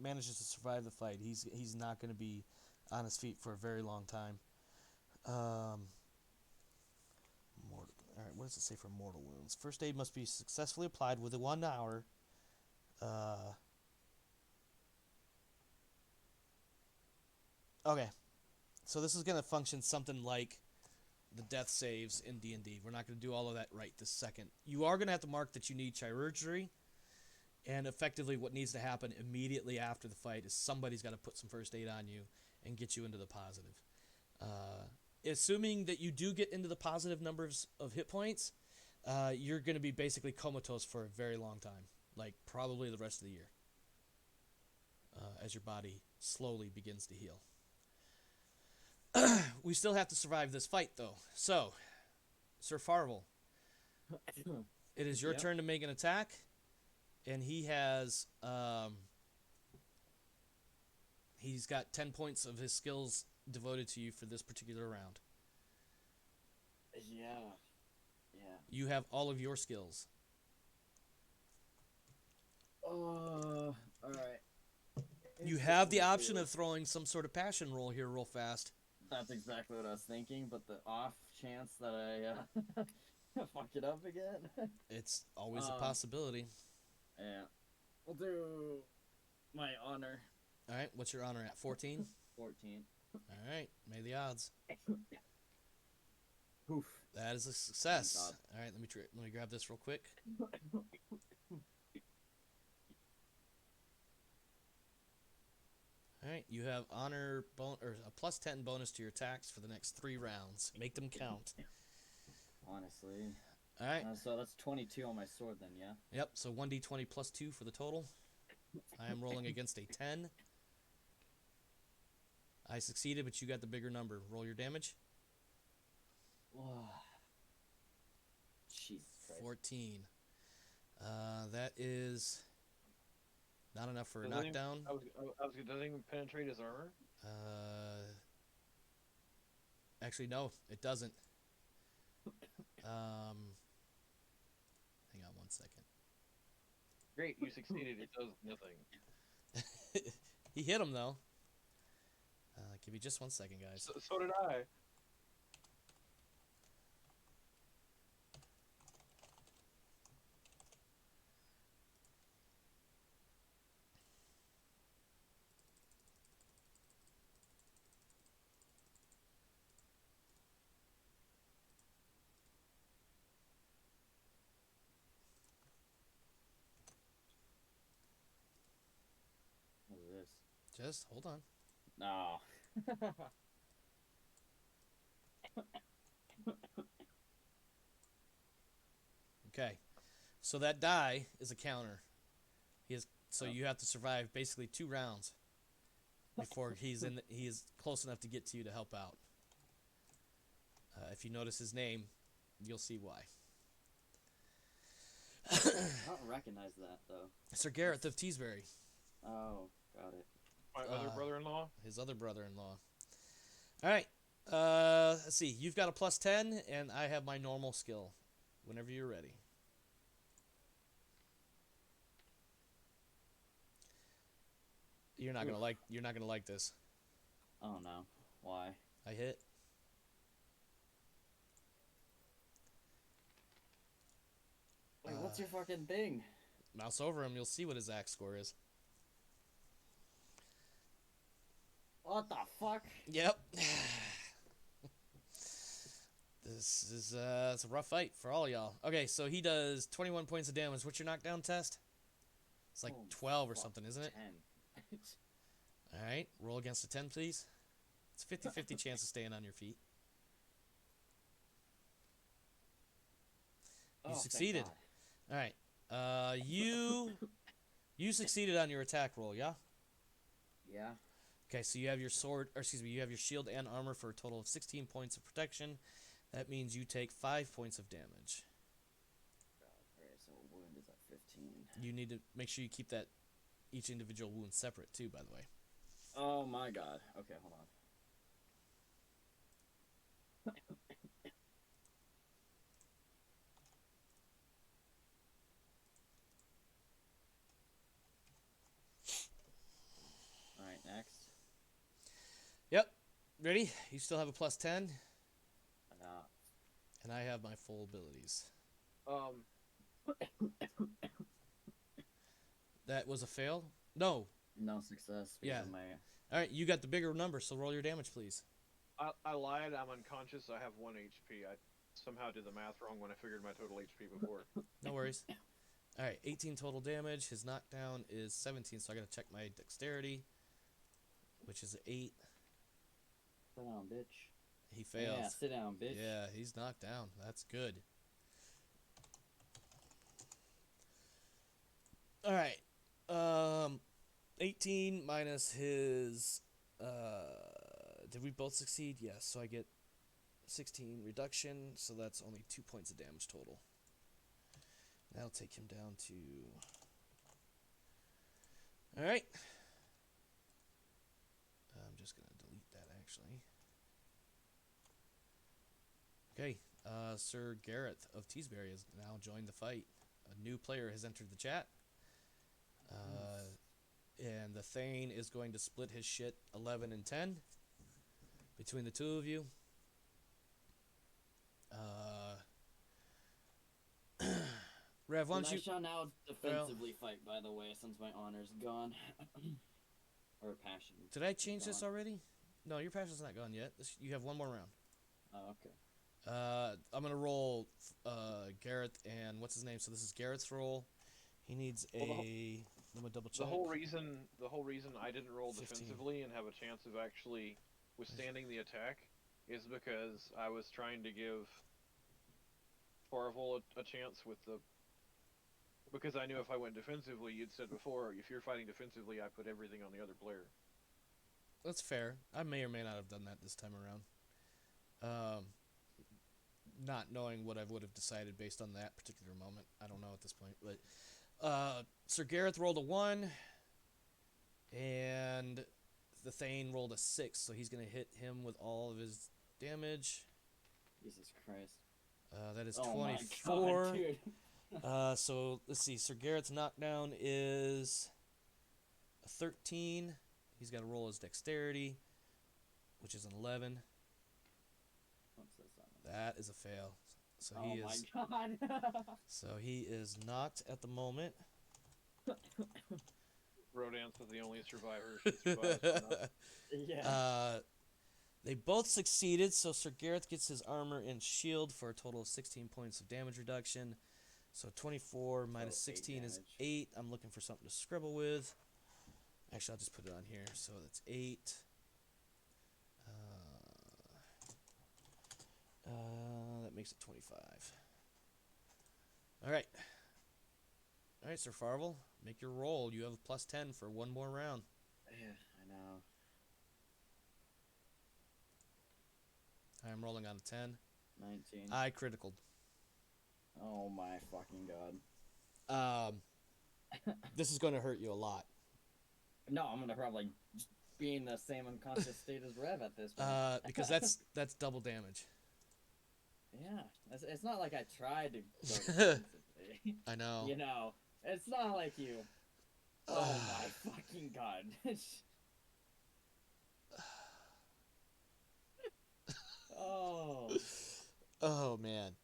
manages to survive the fight, he's not going to be on his feet for a very long time. All right, what does it say for mortal wounds? First aid must be successfully applied within 1 hour. Okay, so this is going to function something like the death saves in D&D. We're not going to do all of that right this second. You are going to have to mark that you need chirurgery. And effectively, what needs to happen immediately after the fight is somebody's got to put some first aid on you and get you into the positive. Assuming that you do get into the positive numbers of hit points, you're going to be basically comatose for a very long time, like probably the rest of the year, as your body slowly begins to heal. We still have to survive this fight, though. So, Sir Farvel, it is your turn to make an attack. And he has, he's got 10 points of his skills devoted to you for this particular round. Yeah. You have all of your skills. Alright. You have the option of throwing some sort of passion roll here real fast. That's exactly what I was thinking, but the off chance that I fuck it up again. It's always a possibility. Yeah. We'll do my honor. All right, what's your honor at? 14? 14. All right, may the odds. Oof. That is a success. Thank God. All right, let me grab this real quick. All right, you have honor or a plus 10 bonus to your attacks for the next 3 rounds. Make them count. Honestly. All right. So that's 22 on my sword then, yeah? Yep, so 1d20 plus 2 for the total. I am rolling against a 10. I succeeded, but you got the bigger number. Roll your damage. Jesus Christ. 14. That is not enough for a Doesn't knockdown. doesn't even penetrate his armor? Actually, no, it doesn't. Hang on 1 second. Great, you succeeded. It does nothing. He hit him, though. Give me just 1 second, guys. So did I. What is this? Just hold on. No. Okay. So that die is a counter. So you have to survive basically 2 rounds before he is close enough to get to you to help out. If you notice his name, you'll see why. I don't recognize that, though. Sir Gareth of Teesbury. Oh, got it. My other brother-in-law? His other brother-in-law. All right. Let's see. You've got a plus 10, and I have my normal skill. Whenever you're ready. You're not gonna like this. Oh no. Why? I hit. Wait, what's your fucking thing? Mouse over him, you'll see what his axe score is. What the fuck? Yep. This is it's a rough fight for all y'all. Okay, so he does 21 points of damage. What's your knockdown test? It's like 12 or something, isn't it? 10. All right, roll against a 10, please. It's a 50-50 chance of staying on your feet. You succeeded. All right. You succeeded on your attack roll, yeah? Yeah. Okay, so you have your sword, or excuse me, you have your shield and armor for a total of 16 points of protection. That means you take 5 points of damage. Alright, so wound is at 15. You need to make sure you keep that each individual wound separate too, by the way. Oh my god. Okay, hold on. Alright, next. Yep. Ready? You still have a plus 10, Uh, and I have my full abilities. That was a fail? No. no success. Yeah. Of my... Alright, you got the bigger number, so roll your damage, please. I lied. I'm unconscious. I have 1 HP. I somehow did the math wrong when I figured my total HP before. No worries. Alright, 18 total damage. His knockdown is 17, so I gotta check my dexterity, which is 8. Sit down, bitch. He fails. Yeah, sit down, bitch. Yeah, he's knocked down. That's good. Alright. 18 minus his... did we both succeed? Yes, so I get 16 reduction, so that's only 2 points of damage total. That'll take him down to... Alright. I'm just going to delete that, actually. Okay, Sir Gareth of Teesbury has now joined the fight. A new player has entered the chat. And the Thane is going to split his shit 11 and 10 between the two of you. Rev, why don't I you... shall now defensively fight, by the way, since my honor's gone. Or passion. Did I change gone. this already? No, your passion's not gone yet. You have one more round. Oh, okay. I'm gonna roll Gareth and what's his name? So this is Gareth's roll. He needs a... Let me double check. The whole reason I didn't roll 15. defensively and have a chance of actually withstanding the attack is because I was trying to give Farvel a chance with the... Because I knew if I went defensively, you'd said before, if you're fighting defensively, I put everything on the other player. That's fair. I may or may not have done that this time around. Not knowing what I would have decided based on that particular moment. I don't know at this point. But Sir Gareth rolled a 1. And the Thane rolled a 6. So he's going to hit him with all of his damage. Jesus Christ. That is Oh 24. my God, dude. So let's see. Sir Garrett's knockdown is a 13. He's got to roll his dexterity, which is an 11. What's this on? That is a fail. So Oh he my is. God. So he is knocked at the moment. Rodance is the only survivor. She survived. Yeah. They both succeeded. So Sir Gareth gets his armor and shield for a total of 16 points of damage reduction. So 24 minus 16 is 8. I'm looking for something to scribble with. Actually, I'll just put it on here. So that's 8. That makes it 25. All right. All right, Sir Farvel, make your roll. You have a plus 10 for one more round. Yeah, I know. I'm rolling on a 10. 19. I criticaled. Oh my fucking God. This is going to hurt you a lot. No, I'm gonna probably be in the same unconscious state as Rev at this point. Because that's double damage. Yeah, it's not like I tried to go defensively. I know. You know, it's not like you. Oh my fucking God. Oh. Oh man.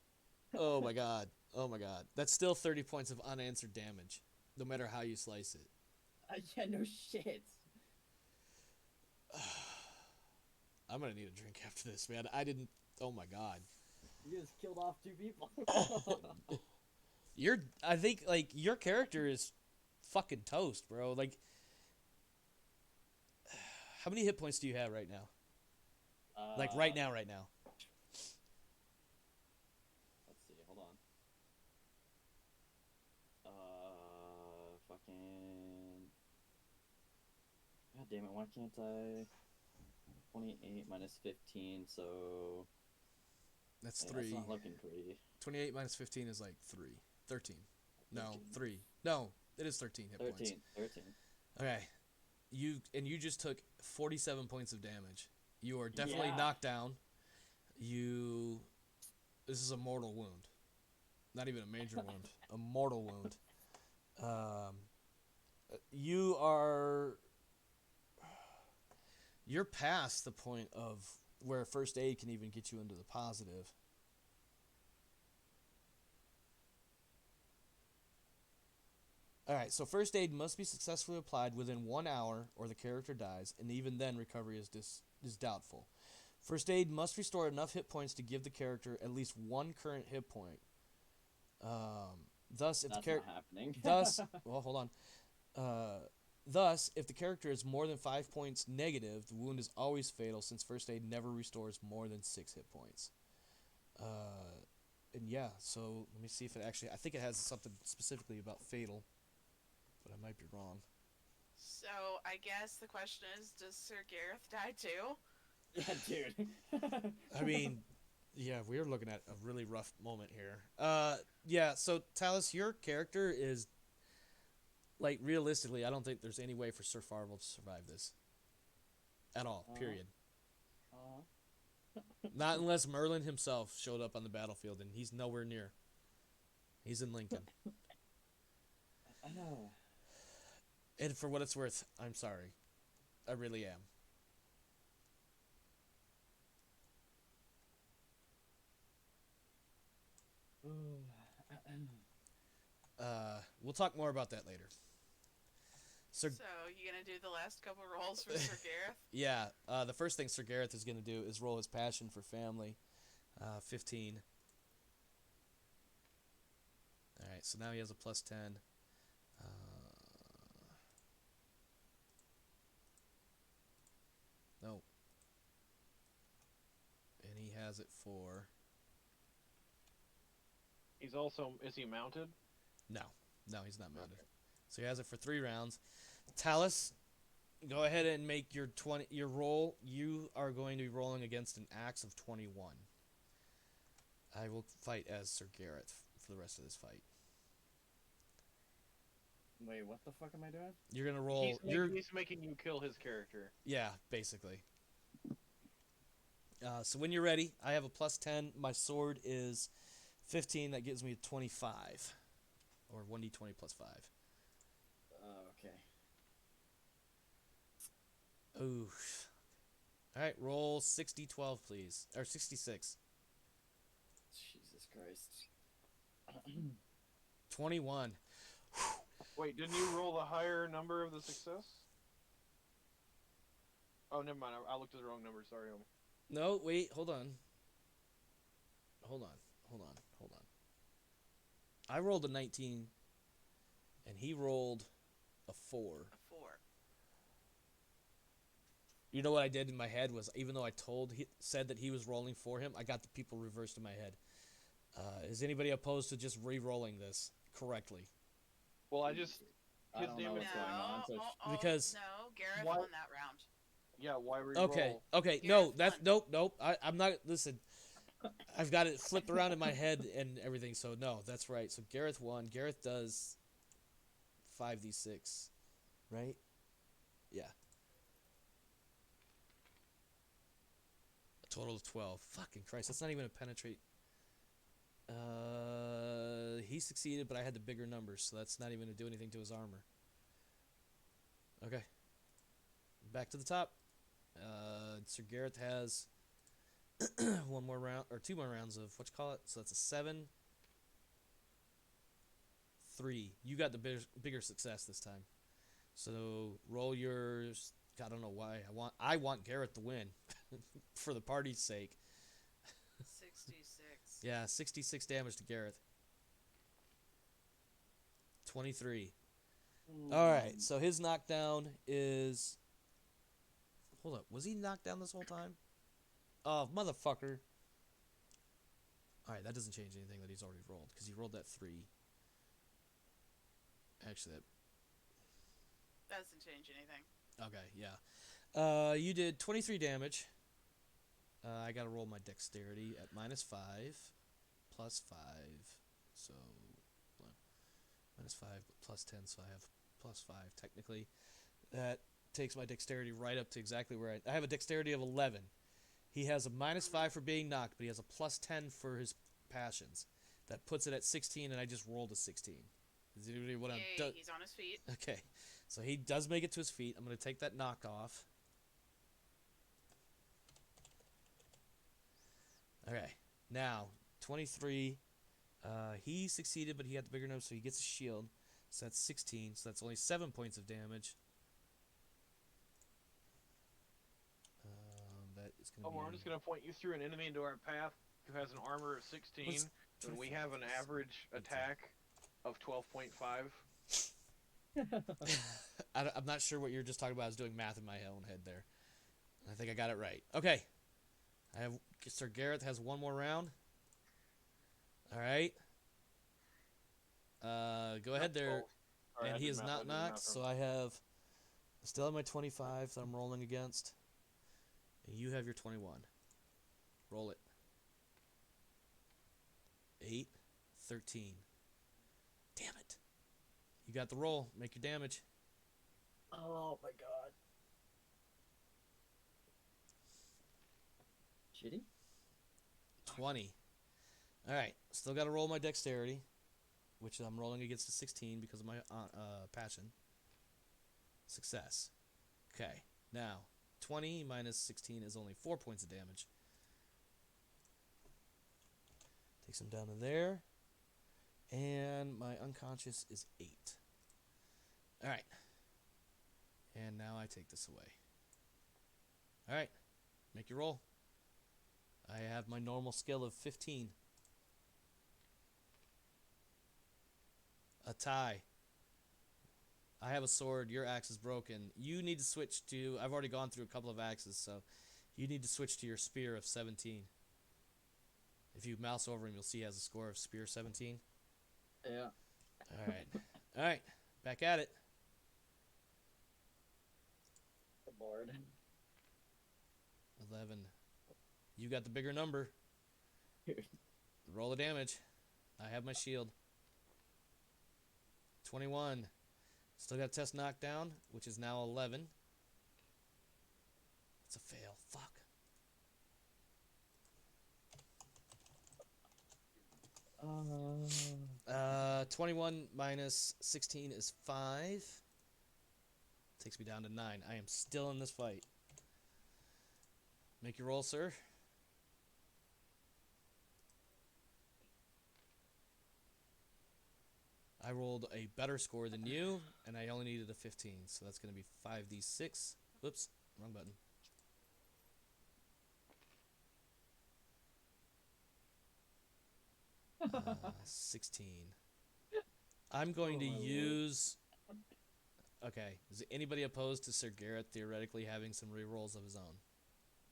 Oh my God. Oh my God. That's still 30 points of unanswered damage, no matter how you slice it. Yeah, no shit. I'm gonna need a drink after this, man. I didn't. Oh my God. You just killed off 2 people. I think, like, your character is fucking toast, bro. Like, how many hit points do you have right now? Like, right now. Let's see, hold on. Fucking... God damn it, why can't I... 28 minus 15, so... That's Hey, 3. That's not looking pretty. 28 minus 15 is like 3. 13. No, 13. 3. No, it is 13 hit points. 13. Okay. You just took 47 points of damage. You are definitely Yeah. knocked down. This is a mortal wound. Not even a major wound. A mortal wound. You're past the point of where first aid can even get you into the positive. Alright, so first aid must be successfully applied within 1 hour or the character dies, and even then recovery is doubtful. First aid must restore enough hit points to give the character at least 1 current hit point. Thus, if That's the character... not happening. Well, hold on. Thus, if the character is more than 5 points negative, the wound is always fatal since first aid never restores more than 6 hit points. And yeah, so let me see if it actually... I think it has something specifically about fatal, but I might be wrong. So I guess the question is, does Sir Gareth die too? Yeah, dude. I mean, yeah, we're looking at a really rough moment here. Yeah, so Talus, your character is... Like, realistically, I don't think there's any way for Sir Farvel to survive this. At all, period. Not unless Merlin himself showed up on the battlefield, and he's nowhere near. He's in Lincoln. And for what it's worth, I'm sorry. I really am. We'll talk more about that later. Sir... So you gonna do the last couple rolls for Sir Gareth? Yeah, the first thing Sir Gareth is going to do is roll his passion for family. 15. Alright, so now he has a plus 10. No. And he has it for... He's also... Is he mounted? No, he's not mounted. Okay. So he has it for 3 rounds. Talus, go ahead and make your roll. You are going to be rolling against an axe of 21. I will fight as Sir Gareth for the rest of this fight. Wait, what the fuck am I doing? You're gonna roll. He's making you kill his character. Yeah, basically. So when you're ready, I have a plus 10. My sword is 15. That gives me a 25. Or 1d20 plus 5. Okay. Ooh. Alright, roll 60-12, please. Or 66. Jesus Christ. 21. Wait, didn't you roll the higher number of the success? Oh, never mind. I looked at the wrong number. Sorry. No, wait. Hold on. I rolled a 19, and he rolled a 4. A 4. You know what I did in my head was, even though I said that he was rolling for him, I got the people reversed in my head. Is anybody opposed to just re-rolling this correctly? Well, I don't know what's going on, so because no, Gareth won that round. Yeah, why re-roll? Okay, no, that's nope. I'm not. Listen, I've got it flipped around in my head and everything. So no, that's right. So Gareth won. Gareth does 5d6, right? Yeah. A total of 12. Fucking Christ, that's not even a penetrate. He succeeded, but I had the bigger numbers, so that's not even going to do anything to his armor. Okay. Back to the top. Sir Gareth has 1 more round, or 2 more rounds of what you call it. So that's a 7. 3. You got the bigger success this time. So roll yours. I don't know why. I want Gareth to win for the party's sake. 66. Yeah, 66 damage to Gareth. 23. Alright, so his knockdown is... Hold up, was he knocked down this whole time? Oh, motherfucker. Alright, that doesn't change anything that he's already rolled, because he rolled that 3. Actually, That doesn't change anything. Okay, yeah. You did 23 damage. I gotta roll my dexterity at -5, +5, so -5 but +10, so I have +5 technically. That takes my dexterity right up to exactly where I have a dexterity of 11. He has a -5 for being knocked, but he has a +10 for his passions. That puts it at 16, and I just rolled a 16. Is anybody what I'm Yay, he's on his feet. Okay, so he does make it to his feet. I'm going to take that knock off. Okay, now 23. He succeeded, but he had the bigger number, so he gets a shield. So that's 16. So that's only 7 points of damage. That is going to Oh, be. I'm just gonna point you through an enemy into our path who has an armor of 16, What's and we have an average attack of 12.5. I'm not sure what you're just talking about. I was doing math in my own head there. I think I got it right. Okay. I have Sir Gareth has one more round. All right. Go ahead there. Sorry, I And he did is math- I not did math knocked, so wrong. I still have my 25 that I'm rolling against. And you have your 21. Roll it. 8, 13. Damn it. You got the roll. Make your damage. Oh my god. Shitty? 20. Alright. Still got to roll my dexterity, which I'm rolling against a 16 because of my passion. Success. Okay. Now, 20 minus 16 is only 4 points of damage. Takes him down to there. And my unconscious is 8. Alright. And now I take this away. Alright. Make your roll. I have my normal skill of 15. A tie. I have a sword. Your axe is broken. You need to switch to... I've already gone through a couple of axes, so... You need to switch to your spear of 17. If you mouse over him, you'll see he has a score of spear 17. Yeah. Alright. Alright. Back at it. The board. 11. You got the bigger number. Roll the damage. I have my shield. 21. Still got test knockdown, which is now 11. It's a fail. Fuck. 21 minus 16 is 5. Takes me down to 9. I am still in this fight. Make your roll, sir. I rolled a better score than you, and I only needed a 15, so that's going to be 5d6. Whoops, wrong button. 16. I'm going to Oh, my lord. use... Okay, is anybody opposed to Sir Gareth theoretically having some rerolls of his own?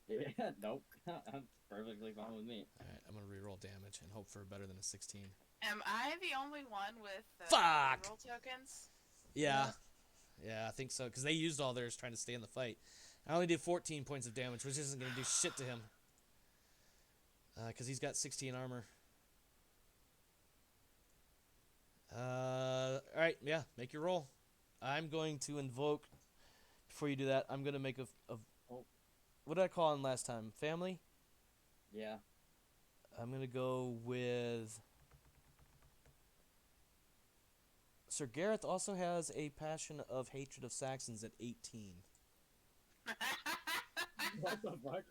Yeah, nope. I'm perfectly fine with me. Alright, I'm going to reroll damage and hope for better than a 16. Am I the only one with Fuck! roll tokens? Yeah. Yeah, I think so, because they used all theirs trying to stay in the fight. I only did 14 points of damage, which isn't going to do shit to him. Because he's got 16 armor. Alright, yeah, make your roll. I'm going to invoke... Before you do that, I'm going to make a... Oh. What did I call him last time? Family? Yeah. I'm going to go with... Sir Gareth also has a passion of hatred of Saxons at 18. What the fuck?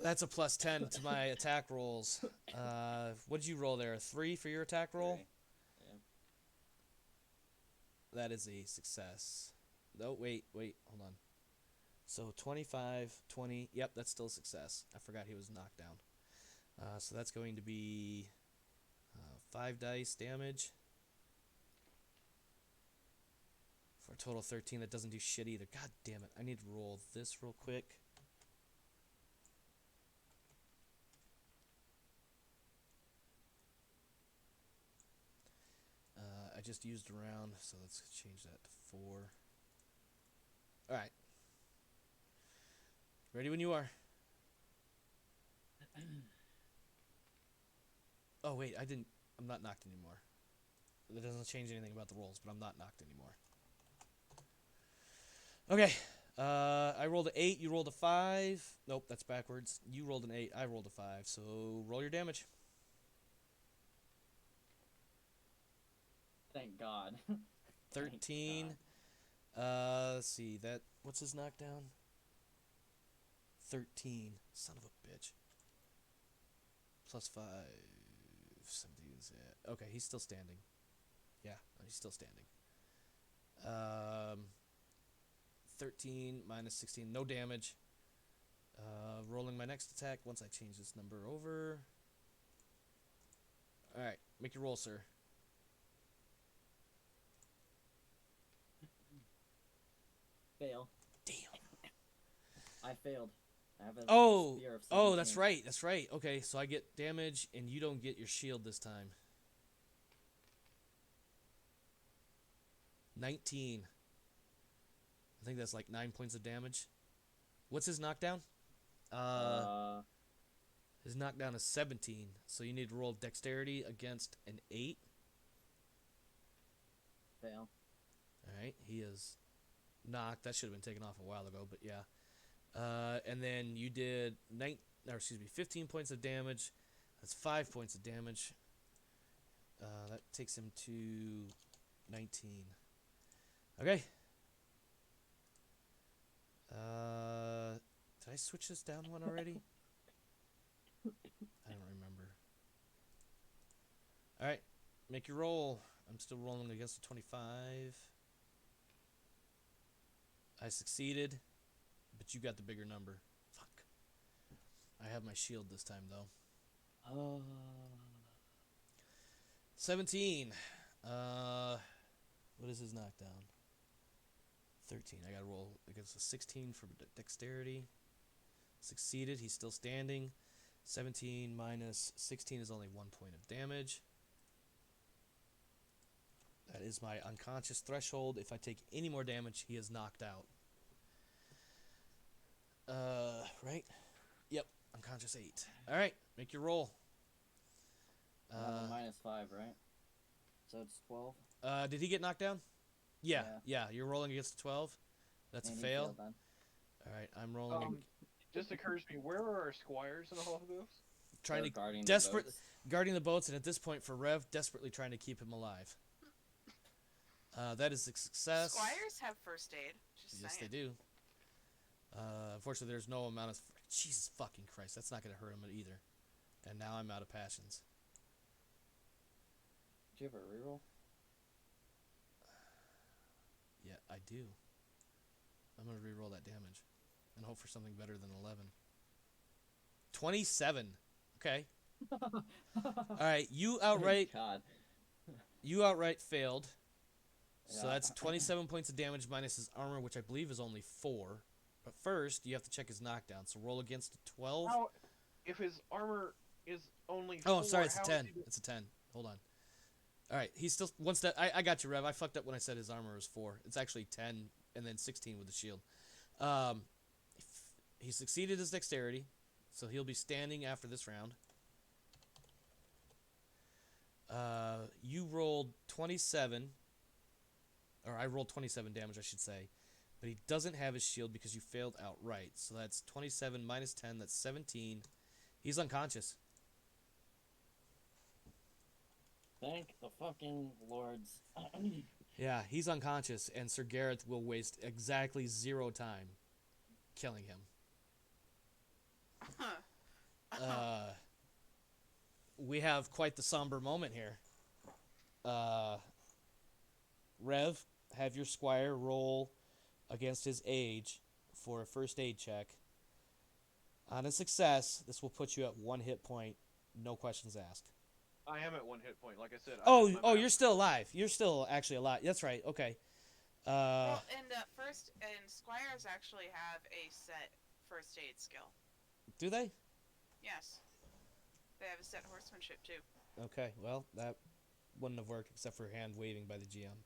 That's a plus 10 to my attack rolls. What did you roll there? A 3 for your attack roll? 3. Yeah. That is a success. No, wait, hold on. So 25, 20. Yep, that's still a success. I forgot he was knocked down. So that's going to be 5 dice damage. For a total of 13. That doesn't do shit either. God damn it. I need to roll this real quick. I just used a round, so let's change that to 4. Alright. Ready when you are. Oh wait, I'm not knocked anymore. That doesn't change anything about the rolls, but I'm not knocked anymore. Okay. I rolled an 8. You rolled a 5. Nope, that's backwards. You rolled an 8. I rolled a 5. So roll your damage. Thank God. 13. Let's see. What's his knockdown? 13. Son of a bitch. Plus 5. 17 is it. Okay, he's still standing. Yeah, he's still standing. 13 minus 16. No damage. Rolling my next attack once I change this number over. Alright, make your roll, sir. Fail. Damn. I failed. I have a Oh, spear of oh, that's 17. right. That's right. Okay, so I get damage, and you don't get your shield this time. 19. I think that's like 9 points of damage. What's his knockdown? His knockdown is 17, so you need to roll dexterity against an 8. Fail. Alright, he is knocked. That should have been taken off a while ago, but yeah. And then you did 15 points of damage. That's 5 points of damage. That takes him to 19. Okay. Did I switch this down one already? I don't remember. Alright, make your roll. I'm still rolling against a 25. I succeeded, but you got the bigger number. Fuck. I have my shield this time, though. 17. What is his knockdown? 13. I gotta roll against a 16 for dexterity. Succeeded. He's still standing. 17 minus 16 is only 1 point of damage. That is my unconscious threshold. If I take any more damage, he is knocked out. Right? Yep. Unconscious 8. Alright, make your roll. I'm a minus 5, right? So it's 12. Did he get knocked down? Yeah. You're rolling against a 12. That's And a he fail. failed then. Alright, I'm rolling. Just occurs to me, where are our squires in all of this? Trying They're to guarding the desperate boats. guarding the boats, and at this point for Rev, desperately trying to keep him alive. That is a success. Squires have first aid. Just Yes, saying. they do. Unfortunately, there's no amount of. Jesus fucking Christ, that's not gonna hurt him either. And now I'm out of passions. Do you have a reroll? Yeah, I do. I'm gonna re-roll that damage, and hope for something better than 11. 27. Okay. All right, you outright. God. You outright failed. So Yeah. that's 27 points of damage minus his armor, which I believe is only 4. But first, you have to check his knockdown. So roll against a 12. How, if his armor is only Oh, 4, sorry, it's a how is 10. he It's a 10. Hold on. All right, he's still one step. I got you, Rev. I fucked up when I said his armor was 4. It's actually 10 and then 16 with the shield. He succeeded his dexterity, so he'll be standing after this round. You rolled 27, or I rolled 27 damage, I should say, but he doesn't have his shield because you failed outright. So that's 27 minus 10. That's 17. He's unconscious. Thank the fucking lords. Yeah, he's unconscious, and Sir Gareth will waste exactly 0 time killing him. We have quite the somber moment here. Rev, have your squire roll against his age for a first aid check. On a success, this will put you at 1 hit point, no questions asked. I am at 1 hit point, like I said. Oh, you're still alive. You're still actually alive. That's right. Okay. Well, and squires actually have a set first aid skill. Do they? Yes. They have a set horsemanship too. Okay, well, that wouldn't have worked except for hand waving by the GM.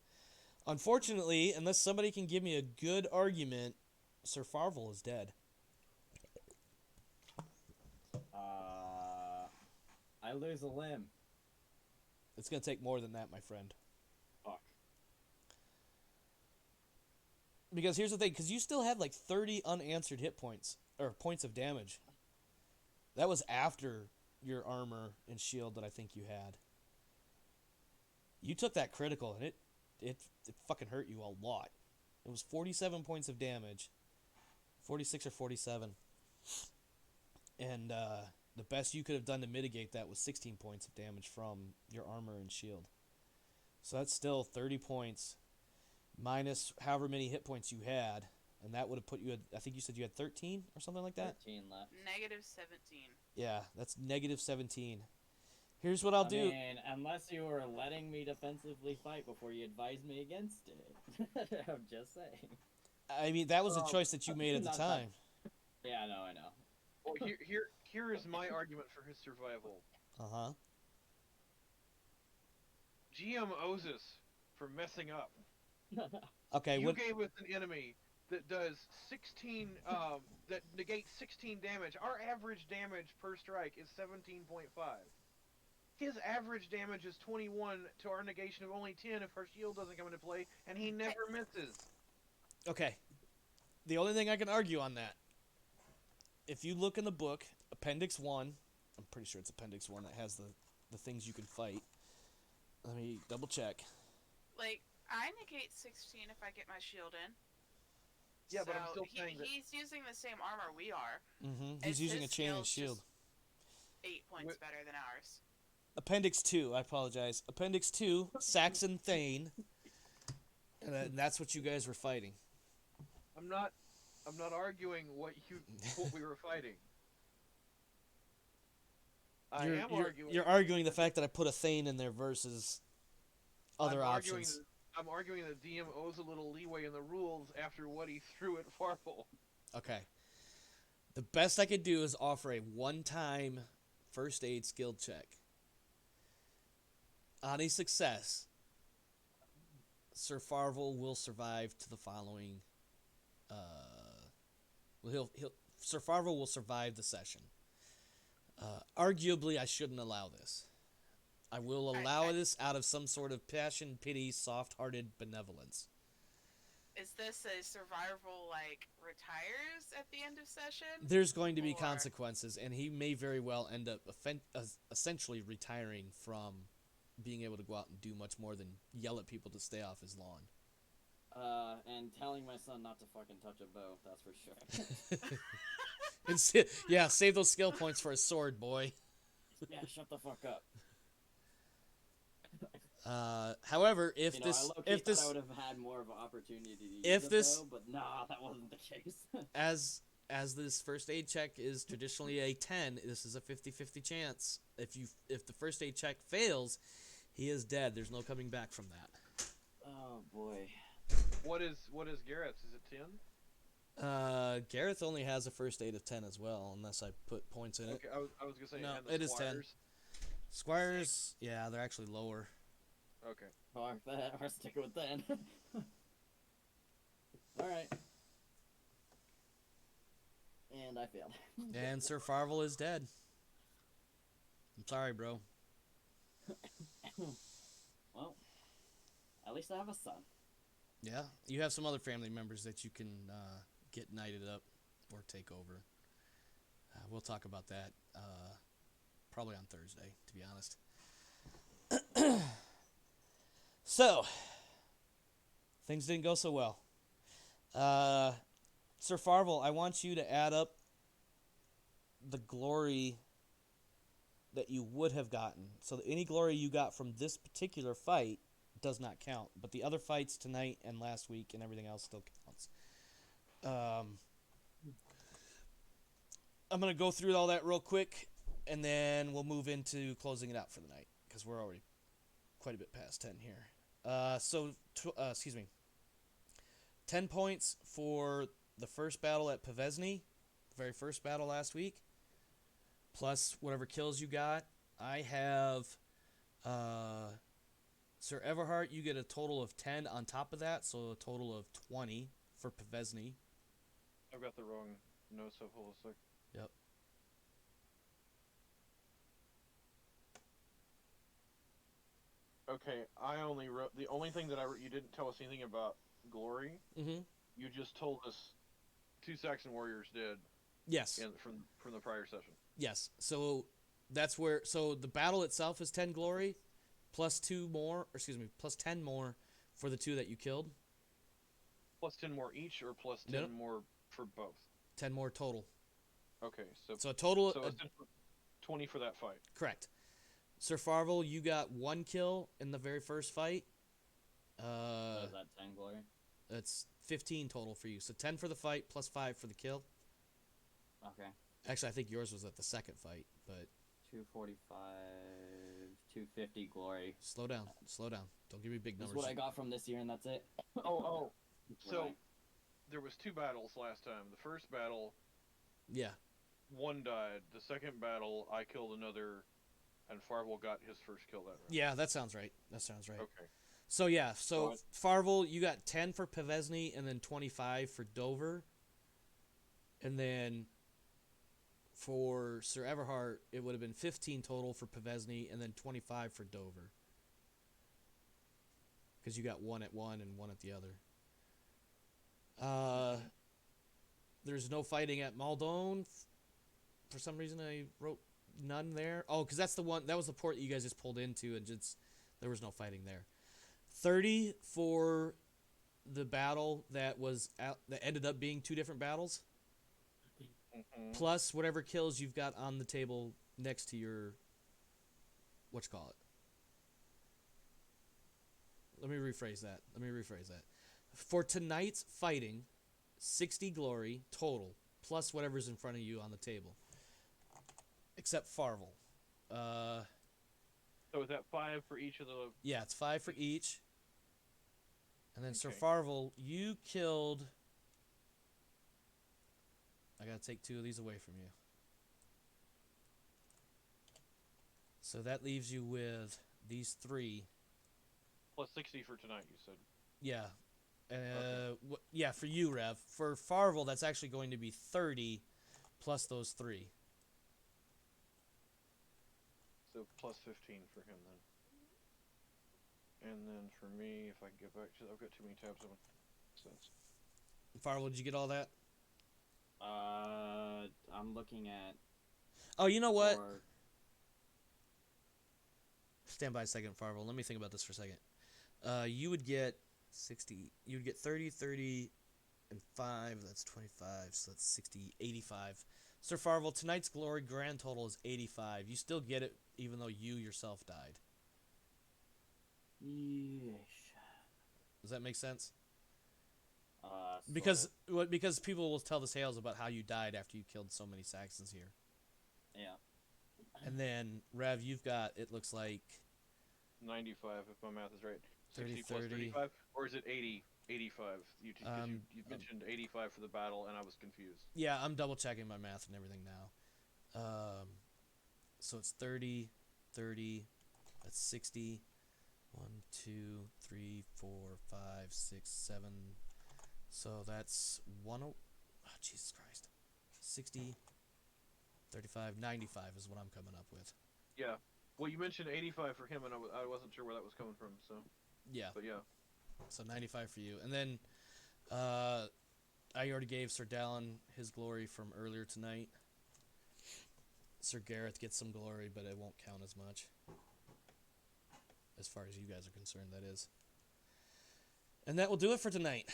Unfortunately, unless somebody can give me a good argument, Sir Farvel is dead. I lose a limb. It's gonna take more than that, my friend. Fuck. Because here's the thing, because you still had like 30 unanswered hit points, or points of damage. That was after your armor and shield that I think you had. You took that critical, and it fucking hurt you a lot. It was 47 points of damage. 46 or 47. And the best you could have done to mitigate that was 16 points of damage from your armor and shield. So that's still 30 points minus however many hit points you had, and that would have put you at, I think you said you had 13 or something like that? 13 left. Negative 17. Yeah, that's negative 17. Here's what I'll do. I mean, unless you were letting me defensively fight before you advised me against it. I'm just saying. I mean, that was a choice that you made at the Not time. Yeah, I know. Well, here is my argument for his survival. Uh-huh. GM owes us for messing up. Okay, You what... gave us an enemy that does 16, that negates 16 damage. Our average damage per strike is 17.5. His average damage is 21 to our negation of only 10 if our shield doesn't come into play, and he never misses. Okay. The only thing I can argue on that, if you look in the book, Appendix 1, I'm pretty sure it's Appendix 1 that has the things you can fight. Let me double check. Like, I negate 16 if I get my shield in. Yeah, so but I'm still saying that... he's using the same armor we are. Mm-hmm. He's using a chain and shield. 8 points better than ours. Appendix 2, I apologize. Appendix 2, Saxon Thane. And that's what you guys were fighting. I'm not arguing what we were fighting. You're arguing the fact that I put a Thane in there versus other options. I'm arguing that DM owes a little leeway in the rules after what he threw at Farfel. Okay. The best I could do is offer a one-time first aid skill check. On a success, Sir Farvel will survive to the following. Sir Farvel will survive the session. Arguably, I shouldn't allow this. I will allow this out of some sort of passion, pity, soft-hearted benevolence. Is this a survival, like, retires at the end of session? There's going to be consequences, and he may very well end up essentially retiring from being able to go out and do much more than yell at people to stay off his lawn. And telling my son not to fucking touch a bow, that's for sure. Yeah, save those skill points for a sword, boy. Yeah, shut the fuck up. However, if I would have had more of an opportunity to use the bow, but nah, that wasn't the case. as this first aid check is traditionally a 10, this is a 50-50 chance. If the first aid check fails, he is dead. There's no coming back from that. Oh boy. What is Garrett's? Is it 10? Gareth only has a first aid of 10 as well, unless I put points in it. Okay, I was gonna say no, and the it is 10. Squires, yeah, they're actually lower. Okay. Or stick with 10. Alright. And I failed. And Sir Farvel is dead. I'm sorry, bro. Well, at least I have a son. Yeah, you have some other family members that you can get knighted up or take over. We'll talk about that probably on Thursday, to be honest. So, things didn't go so well. Sir Farvel, I want you to add up the glory that you would have gotten. So any glory you got from this particular fight does not count, but the other fights tonight and last week and everything else still counts. I'm going to go through all that real quick, and then we'll move into closing it out for the night, because we're already quite a bit past 10 here. Excuse me. 10 points for the first battle at Pevesny, the very first battle last week, plus whatever kills you got. I have Sir Everhart, you get a total of 10 on top of that, so a total of 20 for Pevesny. I've got the wrong notes of holistic. Yep. Okay, I only wrote the only thing that I wrote. You didn't tell us anything about glory. Mm-hmm. You just told us two Saxon warriors did Yes. from the prior session. Yes. So that's where. So the battle itself is 10 glory, plus 2 more. Or excuse me, plus 10 more for the 2 that you killed. Plus 10 more each, or plus 10 Nope. more for both. 10 more total. Okay, So a total. so essentially 20 for that fight. Correct. Sir Farvel, you got 1 kill in the very first fight. What is that, 10 glory? That's 15 total for you. So 10 for the fight, plus 5 for the kill. Okay. Actually, I think yours was at the second fight, but 245, 250 glory. slow down. Slow down. Don't give me big That's numbers. what I got from this year, and that's it. Oh. So Right. there was 2 battles last time. The first battle, Yeah. 1 died. The second battle, I killed another, and Farwell got his first kill that round. Yeah, that sounds right. That sounds right. Okay. So yeah, so Alright. Farvel, you got 10 for Pevesny and then 25 for Dover. And then for Sir Everhart, it would have been 15 total for Pevesny and then 25 for Dover. Because you got 1 at one and 1 at the other. There's no fighting at Maldon. For some reason, I wrote none there. Oh, because that's the one. That was the port that you guys just pulled into, and just there was no fighting there. 30 for the battle that ended up being 2 different battles, Mm-hmm. plus whatever kills you've got on the table next to your whatchamacallit. Let me rephrase that. For tonight's fighting, 60 glory total, plus whatever's in front of you on the table. Except Farvel. So is that 5 for each of the? Yeah, it's 5 for each. And then Sir Okay. Farvel, you killed... I gotta take 2 of these away from you. So that leaves you with these 3. Plus 60 for tonight, you said. Yeah. Okay. Yeah, for you, Rev. For Farvel, that's actually going to be 30 plus those 3. So plus 15 for him then. And then for me, if I can get back to, I've got too many tabs open. So Farvel, did you get all that? I'm looking at. Oh, you know what? for- Stand by a second, Farvel. Let me think about this for a second. You would get 60. You would get 30, 30, and 5. That's 25. So that's 60, 85. Sir Farvel, tonight's glory grand total is 85. You still get it, even though you yourself died. Yeesh. Does that make sense? Sort of. Because people will tell the tales about how you died after you killed so many Saxons here. Yeah. And then, Rev, you've got, it looks like... 95, if my math is right. 30, 60 plus 30. 35? Or is it 80, 85? You Um, mentioned 85 for the battle, and I was confused. Yeah, I'm double checking my math and everything now. So it's 30, 30, that's 60. 1, 2, 3, 4, 5, 6, 7. So that's 10. Oh, Jesus Christ. 60, 35, 95 is what I'm coming up with. Yeah. Well, you mentioned 85 for him, and I wasn't sure where that was coming from, so. Yeah, But yeah. so 95 for you. And then I already gave Sir Dallin his glory from earlier tonight. Sir Gareth gets some glory, but it won't count as much. As far as you guys are concerned, that is. And that will do it for tonight.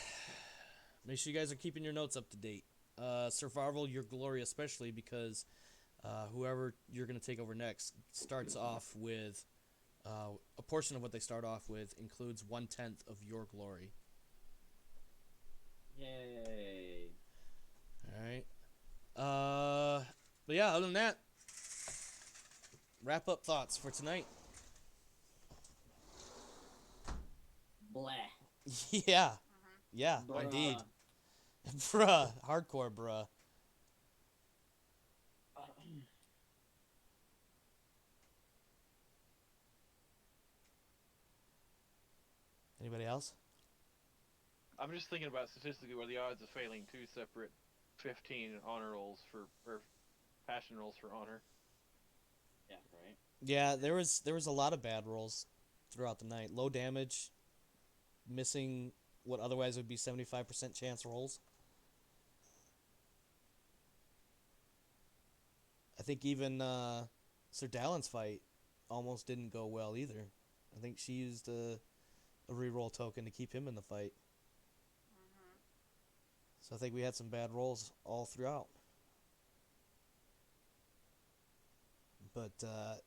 Make sure you guys are keeping your notes up to date. Sir Farvel, your glory especially, because whoever you're going to take over next starts off with... a portion of what they start off with includes 1/10 of your glory. Yay. Alright. But yeah, other than that, wrap up thoughts for tonight. Blah. Yeah. Yeah, Bruh. indeed. Bruh. Hardcore bruh. Anybody else? I'm just thinking about statistically where the odds of failing 2 separate 15 honor rolls or passion rolls for honor. Yeah, right. Yeah, there was a lot of bad rolls throughout the night. Low damage, missing what otherwise would be 75% chance rolls. I think even Sir Dallin's fight almost didn't go well either. I think she used a reroll token to keep him in the fight. Mhm. So I think we had some bad rolls all throughout. But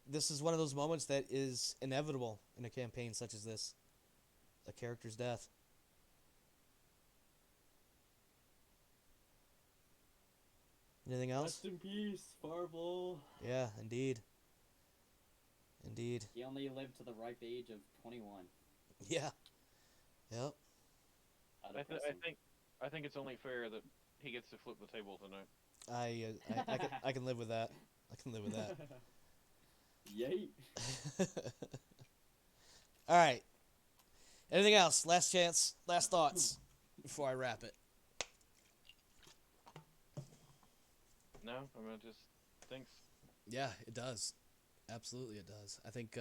this is one of those moments that is inevitable in a campaign such as this. A character's death. Anything else? Rest in peace, Farvel. Yeah, indeed. Indeed. He only lived to the ripe age of 21. Yeah. Yep. How I depressing. think it's only fair that he gets to flip the table tonight. I can live with that. I can live with that. Yay. All right. Anything else? Last chance. Last thoughts before I wrap it. No, I mean, just thanks. Yeah, it does. Absolutely, it does. I think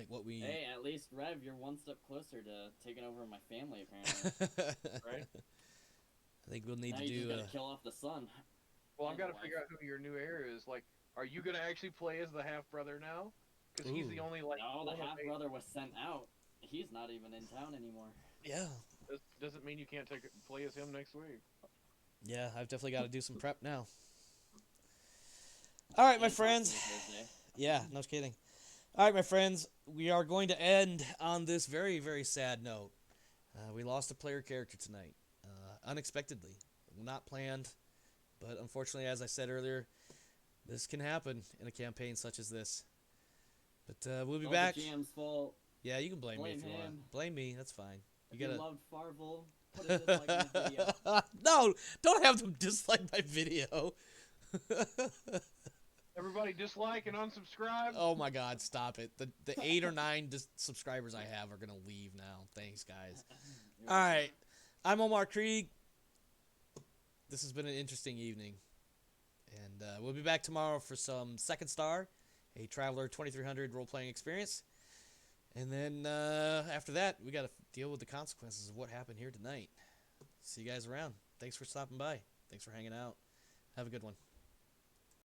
what we. Hey, at least Rev, you're one step closer to taking over my family, apparently. Right? I think we'll need Now to you do. just gotta kill off the son. Well, I've And got the to figure out who your new heir is. Like, are you gonna actually play as the half brother now? Because he's the Ooh. only like. No, the one of half eight. brother was sent out. He's not even in town anymore. Yeah. Doesn't mean you can't play as him next week. Yeah, I've definitely got to do some prep now. All right, my And friends. Fox's birthday. Yeah, no kidding. All right, my friends, we are going to end on this very, very sad note. We lost a player character tonight, unexpectedly, not planned, but unfortunately, as I said earlier, this can happen in a campaign such as this. But we'll be All back. The GM's fault. Yeah, you can blame me Blame if you want. him. Blame me, that's fine. If You you gotta. loved Farvel, put a dislike on his video. No, don't have them dislike my video. Everybody dislike and unsubscribe. Oh my God, stop it. The 8 or 9 subscribers I have are going to leave now. Thanks, guys. You're All right. I'm Omar Krieg. This has been an interesting evening. And we'll be back tomorrow for some Second Star, a Traveler 2300 role-playing experience. And then after that, we got to deal with the consequences of what happened here tonight. See you guys around. Thanks for stopping by. Thanks for hanging out. Have a good one.